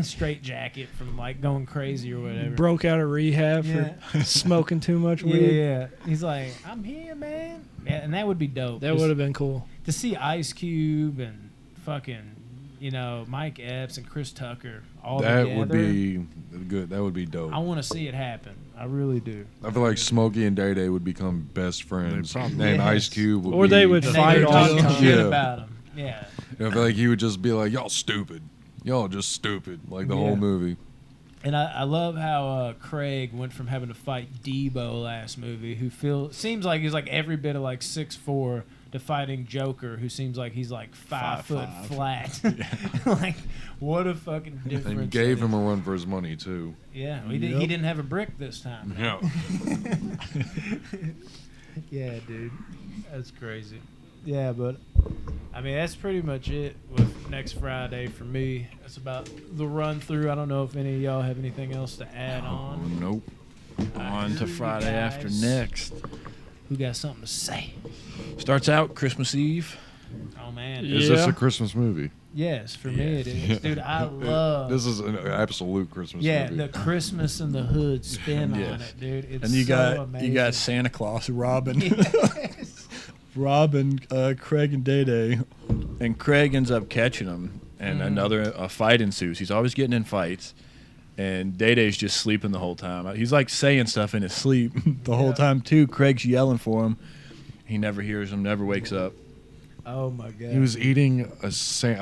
straight jacket from like going crazy or whatever. Broke out of rehab Yeah. for smoking too much Yeah, weed. yeah. He's like, I'm here, man. Yeah, and that would be dope. That Just would have been cool. to see Ice Cube and fucking, Mike Epps and Chris Tucker all That together. would be good. That would be dope. I want to see it happen. I really do. I feel like Smokey and Day Day would become best friends, and Yes. Ice Cube would Or be, they would And fight they all talk the time. shit Yeah. about him. Yeah. I feel like he would just be like, "Y'all stupid, y'all just stupid," like the Yeah. whole movie. And I love how Craig went from having to fight Debo last movie, who seems like he's like every bit of like 6'4", to fighting Joker, who seems like he's like 5 foot 5'5". flat. Like, what a fucking difference. And gave that him is. a run for his money too. Yeah, he Yep. didn't have a brick this time. Yeah. Yeah, dude. That's crazy. Yeah, but I mean that's pretty much it with next Friday for me. That's about the run through. I don't know if any of y'all have anything else to add on. Nope. On to you Friday after guys. next. Who got something to say? Starts out Christmas Eve. Oh man. Yeah. Is this a Christmas movie? Yes, for me it is. Dude, I love This is an absolute Christmas yeah, movie. the Christmas in the Hood spin on Yes. it, dude. It's And you so got amazing. you got Santa Claus robbing Yes. robbing Craig and Day Day. And Craig ends up catching him, and a fight ensues. He's always getting in fights, and Day Day's just sleeping the whole time. He's like saying stuff in his sleep the whole time too. Craig's yelling for him. He never hears him, never wakes up. Oh my god. He was eating a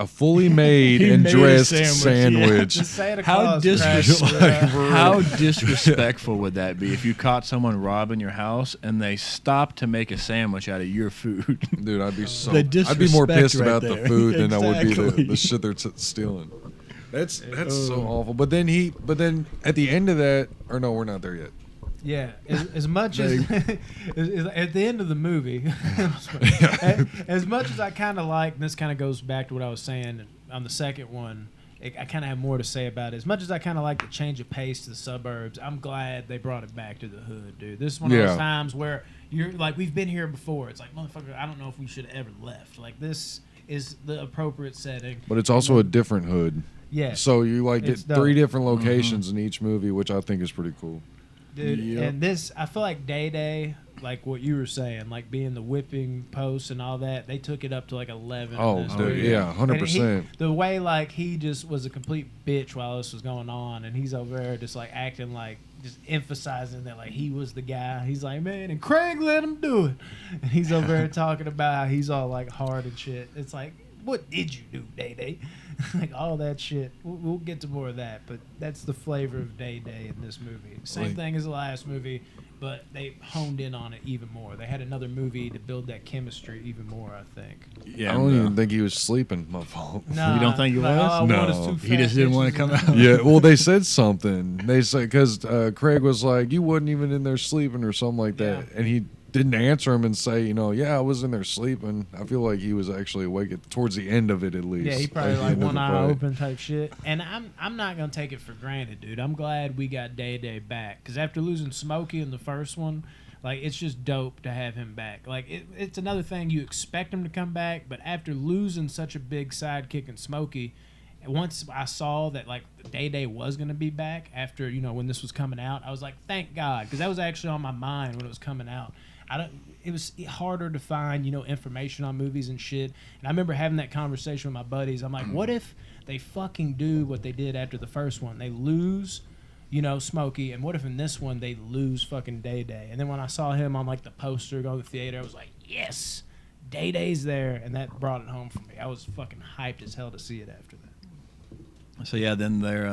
fully made He and made a dressed sandwich, The Santa How Claus disrespectful. crash, How disrespectful would that be if you caught someone robbing your house and they stopped to make a sandwich out of your food? Dude, I'd be so. The I'd be more disrespect pissed right about there. the food than I would be Exactly. the shit they're stealing. That's so awful. But then at the end of that, or no, we're not there yet. Yeah, as much as, as at the end of the movie, as much as I kind of like, and this kind of goes back to what I was saying on the second one, I kind of have more to say about it. As much as I kind of like the change of pace to the suburbs, I'm glad they brought it back to the hood, dude. This is one of those Yeah. times where you're like, we've been here before. It's like, motherfucker, I don't know if we should have ever left. Like, this is the appropriate setting. But it's also a different hood. Yeah. So you like get It's dope. 3 different locations in each movie, which I think is pretty cool. Dude, Yep. and this, I feel like Day Day, like what you were saying, like being the whipping post and all that, they took it up to like 11. in Oh, this dude, movie. yeah, 100%. And the way like he just was a complete bitch while this was going on, and he's over there just like acting like, just emphasizing that like he was the guy. He's like, man, and Craig let him do it, and he's over there talking about how he's all like hard and shit. It's like, what did you do, Day Day? Like all that shit. We'll get to more of that, but that's the flavor of Day Day in this movie. Same Like- thing as the last movie, but they honed in on it even more. They had another movie to build that chemistry even more, I think. Yeah, I don't even think he was sleeping. My fault. Nah, You don't think he like, was? all I want is No. two He fat just didn't want bitches to come in out. Yeah, well, they said something. They said because Craig was like, "You wasn't even in there sleeping" or something like that, Yeah. and he didn't answer him and say, "Yeah, I was in there sleeping." I feel like he was actually awake towards the end of it, at least. Yeah, he probably At the like end of one the eye fight. open type shit. And I'm not gonna take it for granted, dude. I'm glad we got Day Day back because after losing Smokey in the first one, like it's just dope to have him back. Like it's another thing you expect him to come back, but after losing such a big sidekick in Smokey, once I saw that like Day Day was gonna be back after when this was coming out, I was like, thank God, because that was actually on my mind when it was coming out. It was harder to find, information on movies and shit. And I remember having that conversation with my buddies. I'm like, what if they fucking do what they did after the first one? They lose, Smokey, and what if in this one they lose fucking Day Day? And then when I saw him on like the poster go to the theater, I was like, yes, Day Day's there, and that brought it home for me. I was fucking hyped as hell to see it after that. So yeah, then their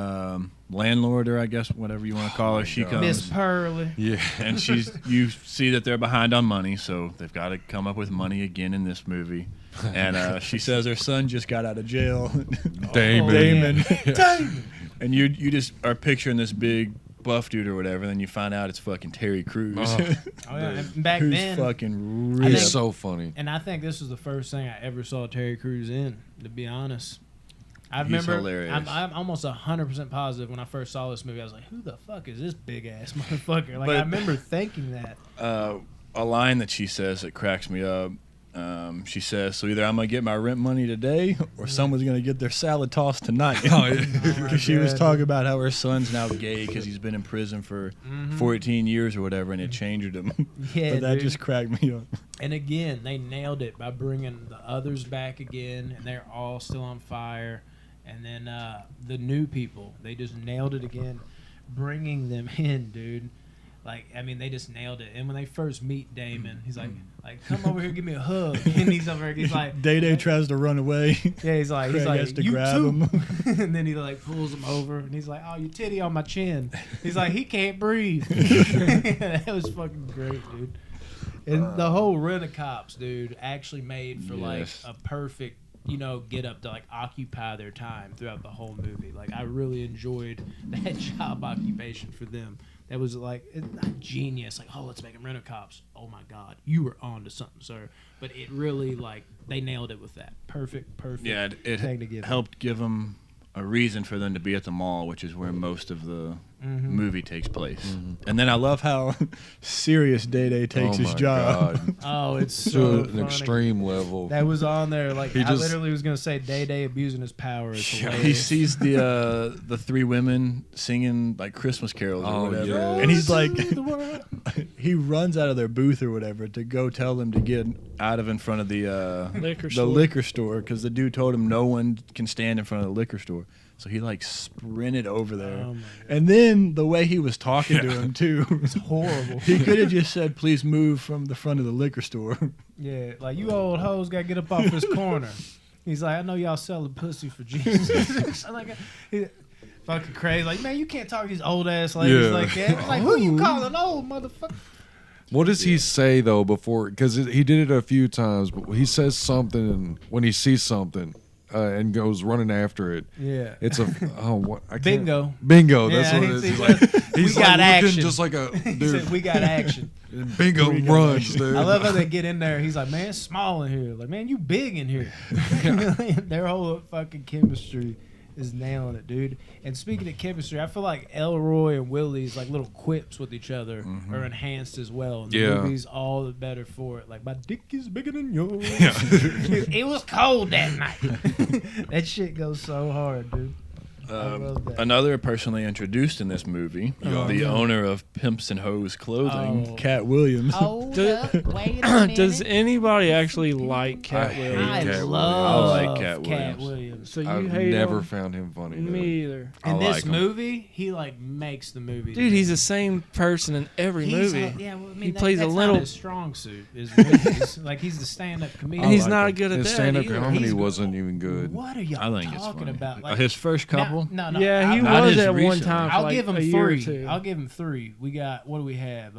landlord, or I guess whatever you want to call her, she comes. Miss Pearly. Yeah. And you see that they're behind on money, so they've got to come up with money again in this movie. And she says her son just got out of jail. Damon. Damon. And you just are picturing this big buff dude or whatever, and then you find out it's fucking Terry Crews. Oh yeah, and back Who's then, fucking I He's ripped. think- so funny. and I think this was the first thing I ever saw Terry Crews in. To be honest, I He's remember. hilarious. I'm almost 100% positive when I first saw this movie. I was like, "Who the fuck is this big ass motherfucker?" Like But- I remember thinking that. A line that she says that cracks me up. She says, "So either I'm gonna get my rent money today, or someone's gonna get their salad tossed tonight." Because she was God. talking about how her son's now gay because he's been in prison for Mm-hmm. 14 years or whatever, and it changed him. Yeah, But that dude. just cracked me up. And again, they nailed it by bringing the others back again, and they're all still on fire. And then the new people, they just nailed it again, bringing them in, dude. Like, I mean, they just nailed it. And when they first meet Damon, he's like, come over here, give me a hug. And he's over here, he's like, Day Day tries to run away. yeah, he's like, Craig has to you grab too. him. And then he like pulls him over, and he's like, oh, your titty on my chin. He's like, he can't breathe. That was fucking great, dude. And the whole Rent-A-Cops, dude, actually made for Yes. like a perfect, get up to like occupy their time throughout the whole movie. Like I really enjoyed that job occupation for them. That was like not genius. Like, oh, let's make them Rent-A-Cops. Oh my God, you were on to something, sir. But it really like they nailed it with that. Perfect. Yeah, it thing to give helped give them a reason for them to be at the mall, which is where most of the movie takes place. And then I love how serious Day Day takes Oh his my job. God. Oh, it's To so an funny. extreme level. That was on there. Like He I just- literally was gonna say Day Day abusing his power. Is He hilarious. sees the three women singing like Christmas carols or Oh, whatever, yeah. and he's like, The world. he runs out of their booth or whatever to go tell them to get out of in front of the liquor store because the dude told him no one can stand in front of the liquor store. So he like sprinted over there, Oh, my and then the way he was talking to him too, It's horrible. he could have just said, "Please move from the front of the liquor store." Yeah, like you old hoes gotta get up off this corner. He's like, I know y'all selling pussy for Jesus. Like, fucking crazy. Like, man, you can't talk to these old ass ladies Yeah. like that. Like, who you calling old, motherfucker? What does he say though before? Because he did it a few times, but he says something when he sees something and goes running after it. Yeah. It's a what? I can't- Bingo. Bingo. That's Yeah, what it he is. He's said, like, "We he's got like looking action." just like a He dude. said, we got action. Bingo We got runs, action. dude. I love how they get in there. He's like, man, it's small in here. Like, man, you big in here. Their whole fucking chemistry is nailing it, dude. And speaking of chemistry, I feel like Elroy and Willie's like little quips with each other are enhanced as well. And the Yeah. movie's all the better for it. Like, my dick is bigger than yours. It was cold that night. That shit goes so hard, dude. I love that. Another personally introduced in this movie, the owner of Pimps and Hoes Clothing, Oh. Cat Williams. Hold Does- up, wait a minute. Does anybody actually like Cat I hate Williams? I Cat love I like Cat Cat Williams. Williams. So you I've hate never him? found him funny. dude. Me either. I In this like him. movie, he like makes the movie. Dude, he's the same person in every movie. Yeah, well, I mean, He plays a that's little- Not his strong suit is movies. Like he's the stand-up comedian. And he's like not him. good at His that stand-up either. comedy He's- wasn't even good. What are y'all I think it's talking funny. about? Like, His first couple. No, Yeah, he Not was as at one recently. time for I'll like give him a year or 3. two. I'll give him 3. We got what do we have?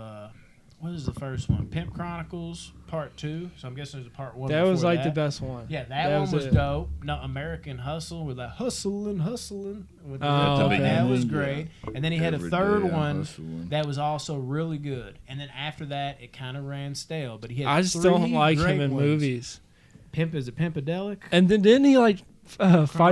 What is the first one? Pimp Chronicles Part 2. So I'm guessing there's a Part 1. That was before like the that. best one. Yeah, that one was it. dope. No, American Hustle with that hustling. With the Oh, rip. okay. That was Yeah. great. And then he had a Every third day I'm one hustling. that was also really good. And then after that, it kind of ran stale. But he had I just 3 don't like him great in ones. movies. Is it Pimpadelic? And then didn't he like fight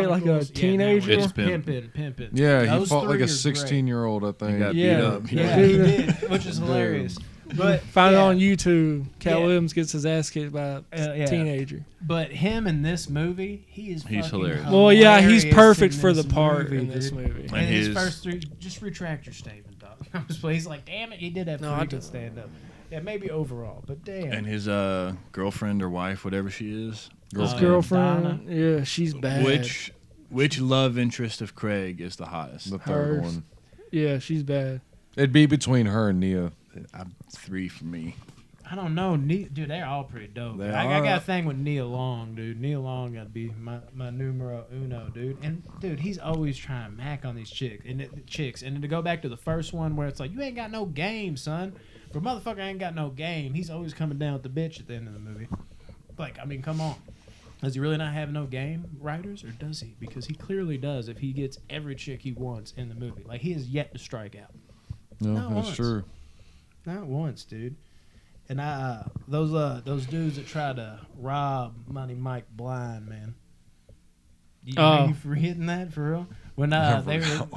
like a Chronicles? Yeah, teenager? It's Pimp. Pimpin'. Yeah, he Those fought like 3 a are great. 16-year-old, I think. got beat Yeah. up. Yeah, he did, which is hilarious. But Find it yeah, on YouTube. Cat Yeah. Williams gets his ass kicked by a yeah. teenager. But him in this movie, he's He's fucking hilarious. Well, yeah, he's hilarious perfect in for the this part movie, in this dude. movie. And And his his- first 3, just retract your statement, dog. I'm just playing. He's like, damn it, he did have 3 No, I good don't. stand up. Yeah, maybe overall, but damn. And his girlfriend or wife, whatever she is, His Donna. girlfriend, yeah, she's bad. which love interest of Craig is the hottest? The third Hers. one. Yeah, she's bad. It'd be between her and Nia. I'm 3 for me. I don't know, dude. They're all pretty dope. They I are. got a thing with Neil Long, dude. Neil Long got to be my numero uno, dude. And dude, he's always trying to mac on these chicks. And to go back to the first one where it's like, you ain't got no game, son. For a motherfucker ain't got no game, he's always coming down with the bitch at the end of the movie. Like, I mean, come on. Does he really not have no game, writers, or does he? Because he clearly does. If he gets every chick he wants in the movie, like he has yet to strike out. No, Not that's once. true. Not once, dude. And those dudes that try to rob Money Mike blind, man. Oh. You forgetting that for real? When I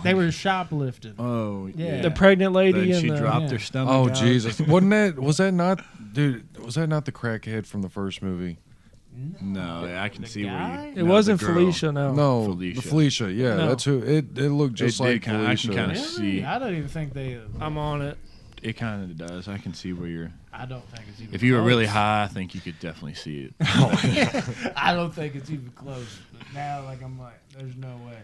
they were shoplifting. Oh, Yeah. The pregnant lady Then and she the dropped yeah. her stomach. Oh out. Jesus! Was that not the crackhead from the first movie? No, I can The see where guy? you. It no, wasn't the girl. Felicia, no. No, Felicia. the Felicia. Yeah, No. that's who. It looked just It like did kinda- I can Felicia. kinda Really? see. I don't even think they. I'm on it. It kind of does. I can see where you're. I don't think it's even. If you were really close. high, I think you could definitely see it. I don't think it's even close. But now, like, I'm like, there's no way.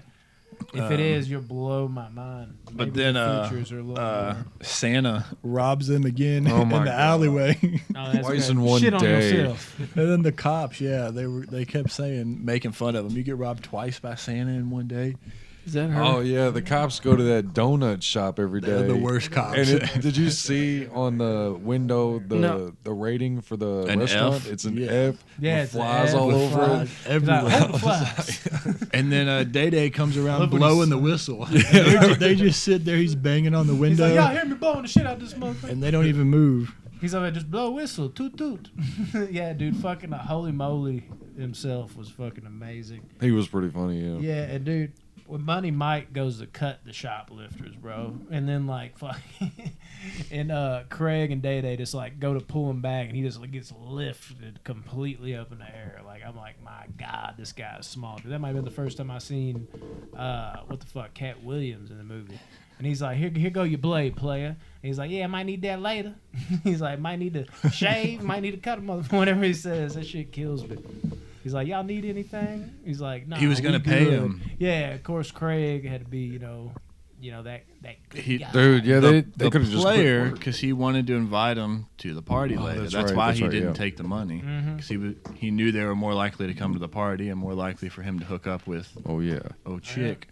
If it is, you'll blow my mind. Maybe But then the features are a little more. Santa robs them again Oh in my the God. alleyway. Oh, that's Twice good. in one Shit on day. yourself. And then the cops, they kept saying, making fun of him. You get robbed twice by Santa in one day. Is that her? Oh yeah, the cops go to that donut shop every day. They're the worst cops. And did you see on the window No. the rating for the An restaurant? F? It's an Yeah. F. Yeah, with it's an flies F all with over flies. it. He's like, everywhere. hold the flies. And then Day Day comes around Love when blowing he's- the whistle. They just sit there. He's banging on the He's window, like, y'all hear me blowing the shit out this motherfucker? and they don't even move. He's like, just blow a whistle, toot toot. Yeah, dude, fucking Holy Moly himself was fucking amazing. He was pretty funny. Yeah. Yeah, and dude, when Money Mike goes to cut the shoplifters, bro, and then like fuck, and Craig and Day Day just like go to pull him back, and he just like gets lifted completely up in the air. Like I'm like, my God, this guy is small. Dude, that might have been the first time I seen what the fuck, Cat Williams in the movie. And he's like, here go your blade, player. And he's like, yeah, I might need that later. He's like, might need to shave, might need to cut him, whatever he says. That shit kills me. He's like, y'all need anything? He's like, no. He was gonna pay him. Yeah, of course, Craig had to be, you know that good guy. Dude, yeah, they The could have just quit player, work. because he wanted to invite him to the party later. that's That's right, why that's he right, didn't yeah. take the money, Mhm. because he knew they were more likely to come to the party and more likely for him to hook up with Oh yeah. chick.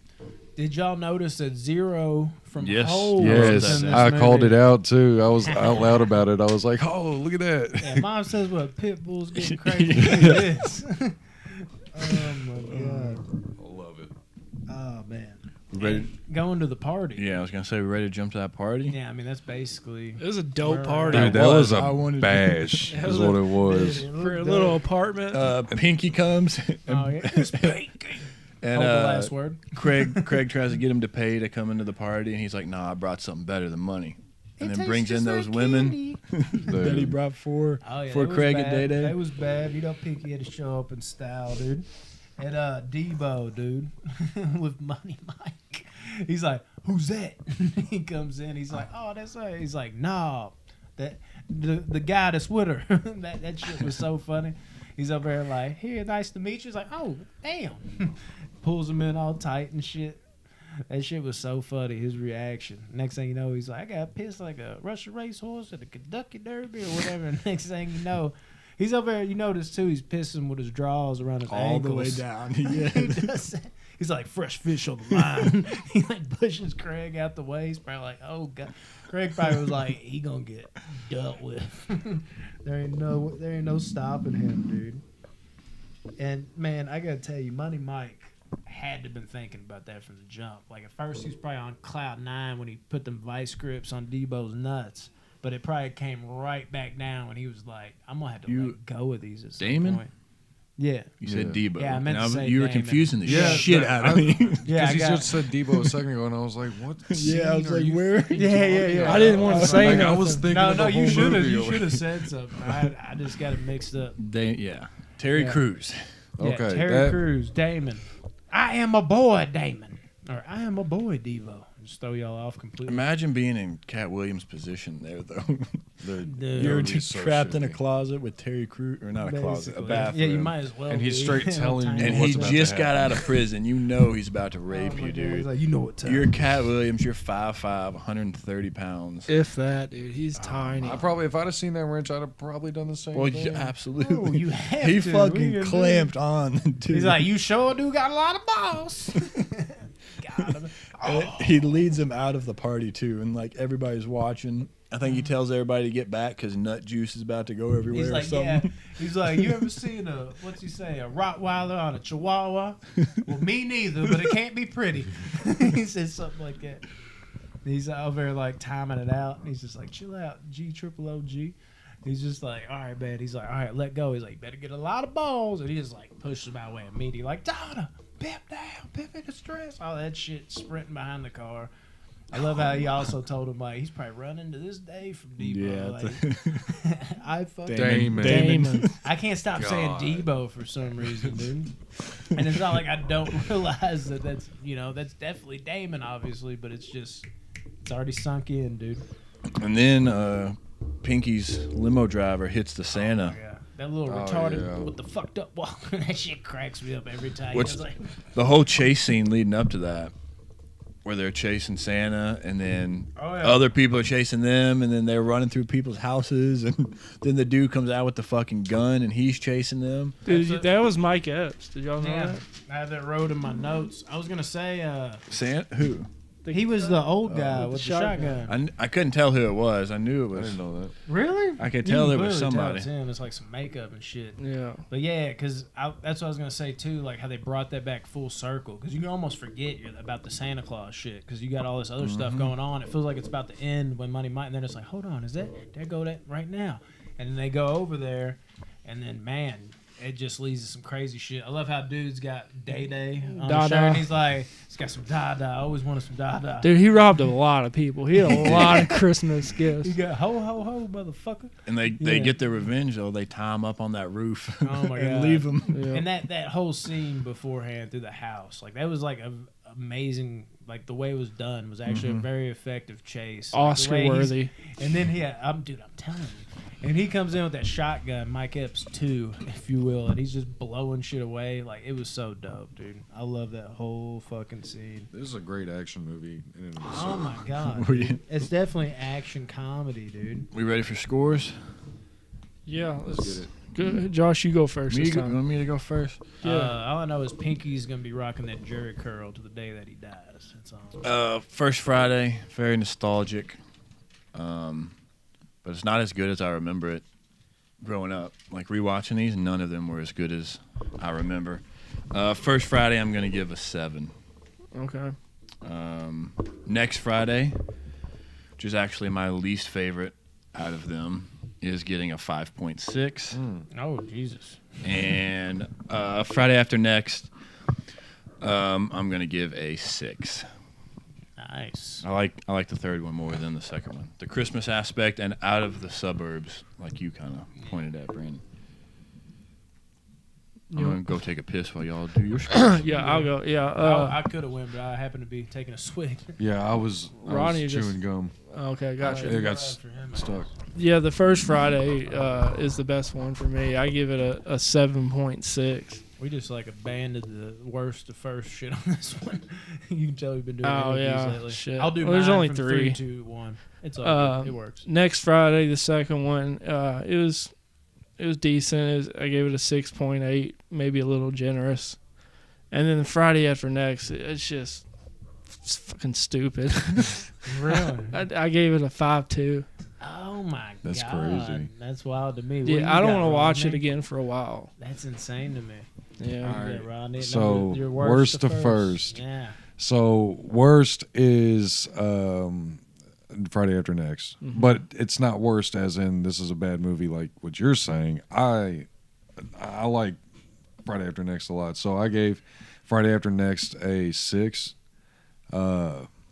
Did y'all notice that Zero from Yes. Hole Yes, was in this I called it movie? out too. I was out loud about it. I was like, "Oh, look at that!" Yeah, Mom says what pit bulls getting crazy. Look at this. Oh my God. I love it. Oh man. Ready? And going to the party. Yeah, I was gonna say, we ready to jump to that party? Yeah, I mean that's basically. It was a dope party. Dude, that was. was I a wanted to- bash. That Is was what a- it was. For a little apartment. Pinky comes, Oh yeah. It's bacon. and Hold the last word. Craig tries to get him to pay to come into the party, and he's like, "Nah, I brought something better than money." And then brings in those women that he brought for Oh yeah, for they was Craig and bad. Day Day. They was bad. You know, Pinky had to show up in style, dude. And Debo, dude, with Money Mike. He's like, "Who's that?" He comes in. He's like, "Oh, that's her." He's like, "Nah, that the guy that's with her." that shit was so funny. He's over there like, "Here, nice to meet you." He's like, "Oh, damn." Pulls him in all tight and shit. That shit was so funny, his reaction. Next thing you know, he's like, I got pissed like a Russian racehorse at a Kentucky Derby or whatever. And next thing you know, he's over there, you notice too, he's pissing with his drawers around his all ankles. the way down. He Yeah. does that. He's like, fresh fish on the line. He like pushes Craig out the way. He's probably like, oh God. Craig probably was like, he gonna get dealt with. there ain't no stopping him, dude. And man, I gotta tell you, Money Mike had to have been thinking about that from the jump. Like at first he was probably on cloud 9 when he put them vice grips on Debo's nuts. But it probably came right back down when he was like, I'm gonna have to let go of these at some Damon? point. Yeah. You said Debo. Yeah, I meant to And say you were Damon. confusing the Yeah, shit that- out of me. Yeah, Because I he got, just said Debo a second ago, and I was like, "What?" Yeah, I was scene are like, you where? fucking Yeah. I didn't want to say Like, I nothing. was thinking no, of no, the you whole should have. movie You over should have said something. I just got it mixed up. Terry Yeah. Crews. Yeah, Okay, Terry that- Crews, Damon. I am a boy, Damon. Or I am a boy, Devo. Just throw y'all off completely. Imagine being in Cat Williams' position there, though. Dude. You're would be just so trapped in a shitty. closet with Terry Crews, or not a closet, a Basically. bathroom. Yeah, you might as well. And he's be. straight telling you And what's he about to just got happen. out of prison. You know he's about to rape you, He's dude. like, you know what time. You're Cat Williams. You're 5'5", 130 pounds. If that, dude, he's tiny. I probably, if I'd have seen that wrench, I'd have probably done the same Well, thing. absolutely. Oh, you have he to. We fucking can do clamped on. Dude. He's like, you sure do got a lot of balls. Got him. He leads him out of the party too, and like everybody's watching. I think he tells everybody to get back because nut juice is about to go everywhere. He's or like, something. yeah. He's like, you ever seen what's he say, a Rottweiler on a Chihuahua? Well, me neither, but it can't be pretty. He says something like that. He's over there like timing it out. And he's just like, chill out, G. He's just like, all right, man. He's like, all right, let go. He's like, better get a lot of balls. And he just like pushes him out of the way immediately. Like, Donna, pip down, pip into stress. All that shit sprinting behind the car. I love how he also told him, like, he's probably running to this day from Debo. Yeah, Like, I fucking Damon. I can't stop saying God. Debo for some reason, dude. And it's not like I don't realize that that's definitely Damon, obviously, but it's already sunk in, dude. And then Pinky's limo driver hits the Santa. Yeah. That little Oh, retarded yeah. with the fucked up walk, that shit cracks me up every time. What's- It's like, The whole chase scene leading up to that, where they're chasing Santa, and then Oh, yeah. other people are chasing them, and then they're running through people's houses, and then the dude comes out with the fucking gun, and he's chasing them. Dude, That's it. that was Mike Epps. Did y'all know yeah, that? I have that wrote in my notes. I was gonna say, Santa? Who? he was the old guy with the shotgun. I couldn't tell who it was. I knew it I was. didn't know that. Really? I could You tell can it was clearly tell somebody. It's him. It's like some makeup and shit. Yeah. But yeah, because that's what I was gonna say too, like how they brought that back full circle. Because you can almost forget about the Santa Claus shit, because you got all this other stuff going on. It feels like it's about to end when Money Might, and then it's like, hold on, is that there go that right now? And then they go over there, and then man, it just leads to some crazy shit. I love how dude's got Day on the Dada. shirt, and he's like, he's got some Dada. I always wanted some Dada. Dude, he robbed a lot of people. He had a lot of Christmas gifts. You got ho ho ho, motherfucker. And they Yeah. get their revenge, though. They tie him up on that roof Oh my and God. leave him. Yeah. And that whole scene beforehand through the house, like that was like a amazing. Like the way it was done was actually a very effective chase. Like, the Oscar way he's- worthy. And then I'm telling you. And he comes in with that shotgun, Mike Epps 2, if you will, and he's just blowing shit away. Like it was so dope, dude. I love that whole fucking scene. This is a great action movie. In and of Oh itself. my god, Were you- dude. It's definitely action comedy, dude. We ready for scores? Yeah, Let's get it. Good. Josh, you go first Me, this you time. want me to go first? Yeah. All I know is Pinky's gonna be rocking that Jerry curl to the day that he dies. That's all. First Friday, very nostalgic. But it's not as good as I remember it growing up. Like rewatching these, none of them were as good as I remember. First Friday, I'm going to give a 7. Okay. Next Friday, which is actually my least favorite out of them, is getting a 5.6. Oh Jesus. And Friday after next, I'm going to give a 6. Nice. I like the third one more than the second one. The Christmas aspect and out of the suburbs, like you kind of pointed at, Brandon. I'm gonna go take a piss while y'all do your scores. Yeah, I'll go. Yeah. I could have won, but I happened to be taking a swig. Yeah, I was Ronnie just- chewing gum. Okay, gotcha. It got After him. stuck. Yeah, the first Friday is the best one for me. I give it a 7.6. We just like abandoned the worst to first shit on this one. You can tell we've been doing Oh, interviews yeah. lately. Shit. I'll do Well, there's mine only from 3. 3, 2, 1. It's all good. It works. Next Friday, the second one, it was decent. I gave it a 6.8, maybe a little generous. And then the Friday after next, it's fucking stupid. Really? I gave it a 5.2. Oh my That's god. crazy. That's wild to me. What do you Yeah, I don't got, want to watch Rodney? it again for a while. That's insane to me. Yeah. All right. Yeah, Rodney. So, No, your worst to first. Yeah. So worst is Friday after next, but it's not worst as in this is a bad movie like what you're saying. I like Friday after next a lot, so I gave Friday after next a 6.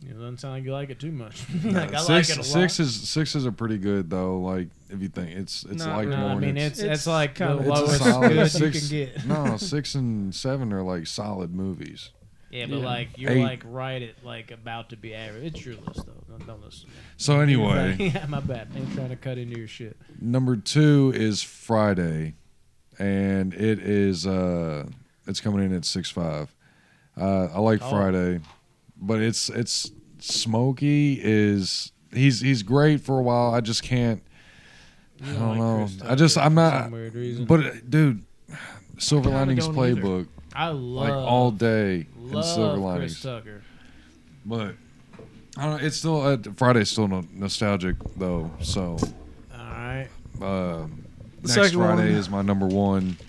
It doesn't sound like you like it too much. Like, I six, like it a lot. six is a pretty good though. Like if you think it's Not like really. No, I more. mean it's it's like the kinda- it's a lowest solid good 6. you can get. No, 6 and 7 are like solid movies. Yeah, but Yeah. like you're 8. like right at like about to be average. It's your list though. Don't listen. To me. So anyway, Yeah, my bad. I ain't trying to cut into your shit. number 2 is Friday, and it is it's coming in at 6.5. I like Friday, but it's Smokey is he's great for a while. I just can't. You I don't know. Chris Tucker I'm for not. some weird reason. But dude, Silver kinda Linings don't either. Playbook, I love like all day in Silver love Linings. Chris Tucker. But I don't know. It's still Friday's still nostalgic though. So All right. next second Friday one. is my number 1 with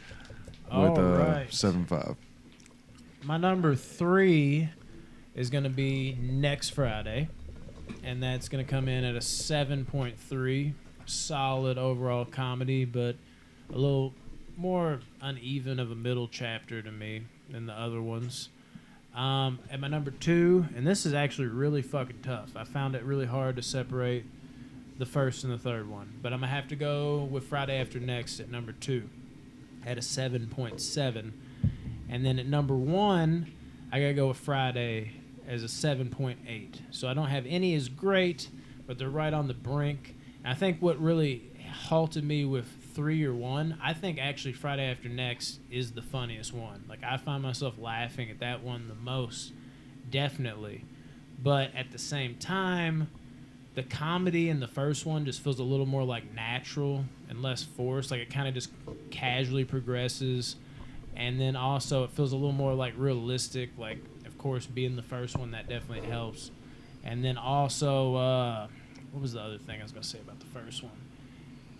All right. 7.5. My number 3 is going to be next Friday, and that's going to come in at a 7.3. Solid overall comedy, but a little more uneven of a middle chapter to me than the other ones. At my number 2, and this is actually really fucking tough. I found it really hard to separate the first and the third one, but I'm going to have to go with Friday After Next at number 2 at a 7.7. And then at number 1, I got to go with Friday as a 7.8. So I don't have any as great, but they're right on the brink. And I think what really halted me with 3 or 1, I think actually Friday After Next is the funniest one. Like, I find myself laughing at that one the most, definitely. But at the same time, the comedy in the first one just feels a little more like natural and less forced. Like, it kind of just casually progresses. And then also it feels a little more like realistic. Like, of course, being the first one, that definitely helps. And then also, what was the other thing I was going to say about the first one?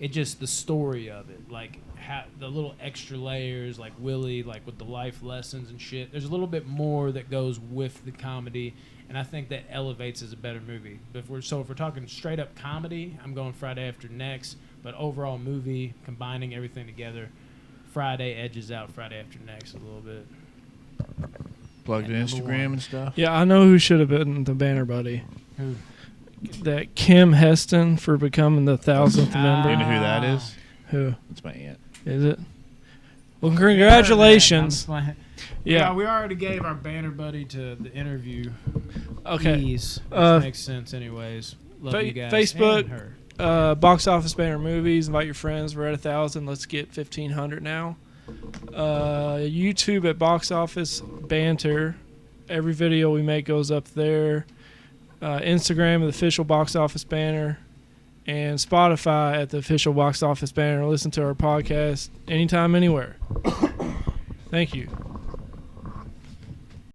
It just, the story of it. Like, how the little extra layers, like Willie, like with the life lessons and shit. There's a little bit more that goes with the comedy. And I think that elevates as a better movie. But if we're talking straight up comedy, I'm going Friday After Next. But overall movie, combining everything together, Friday edges out Friday After Next a little bit. Plugged in And number Instagram 1. and stuff. Yeah, I know who should have been the banner buddy. Who? That Kim Heston for becoming the 1,000th member. You know who that is? Who It's my aunt. is it? Well, congratulations. Yeah, Yeah. we already gave our banner buddy to the interview. Okay. Which makes sense anyways. Love you guys. Facebook. And her. Box Office Banner Movies. Invite your friends. We're at 1,000. Let's get 1,500 now. YouTube at Box Office Banter. Every video we make goes up there. Instagram, the official Box Office Banner. And Spotify at the official Box Office Banner. Listen to our podcast anytime, anywhere. Thank you.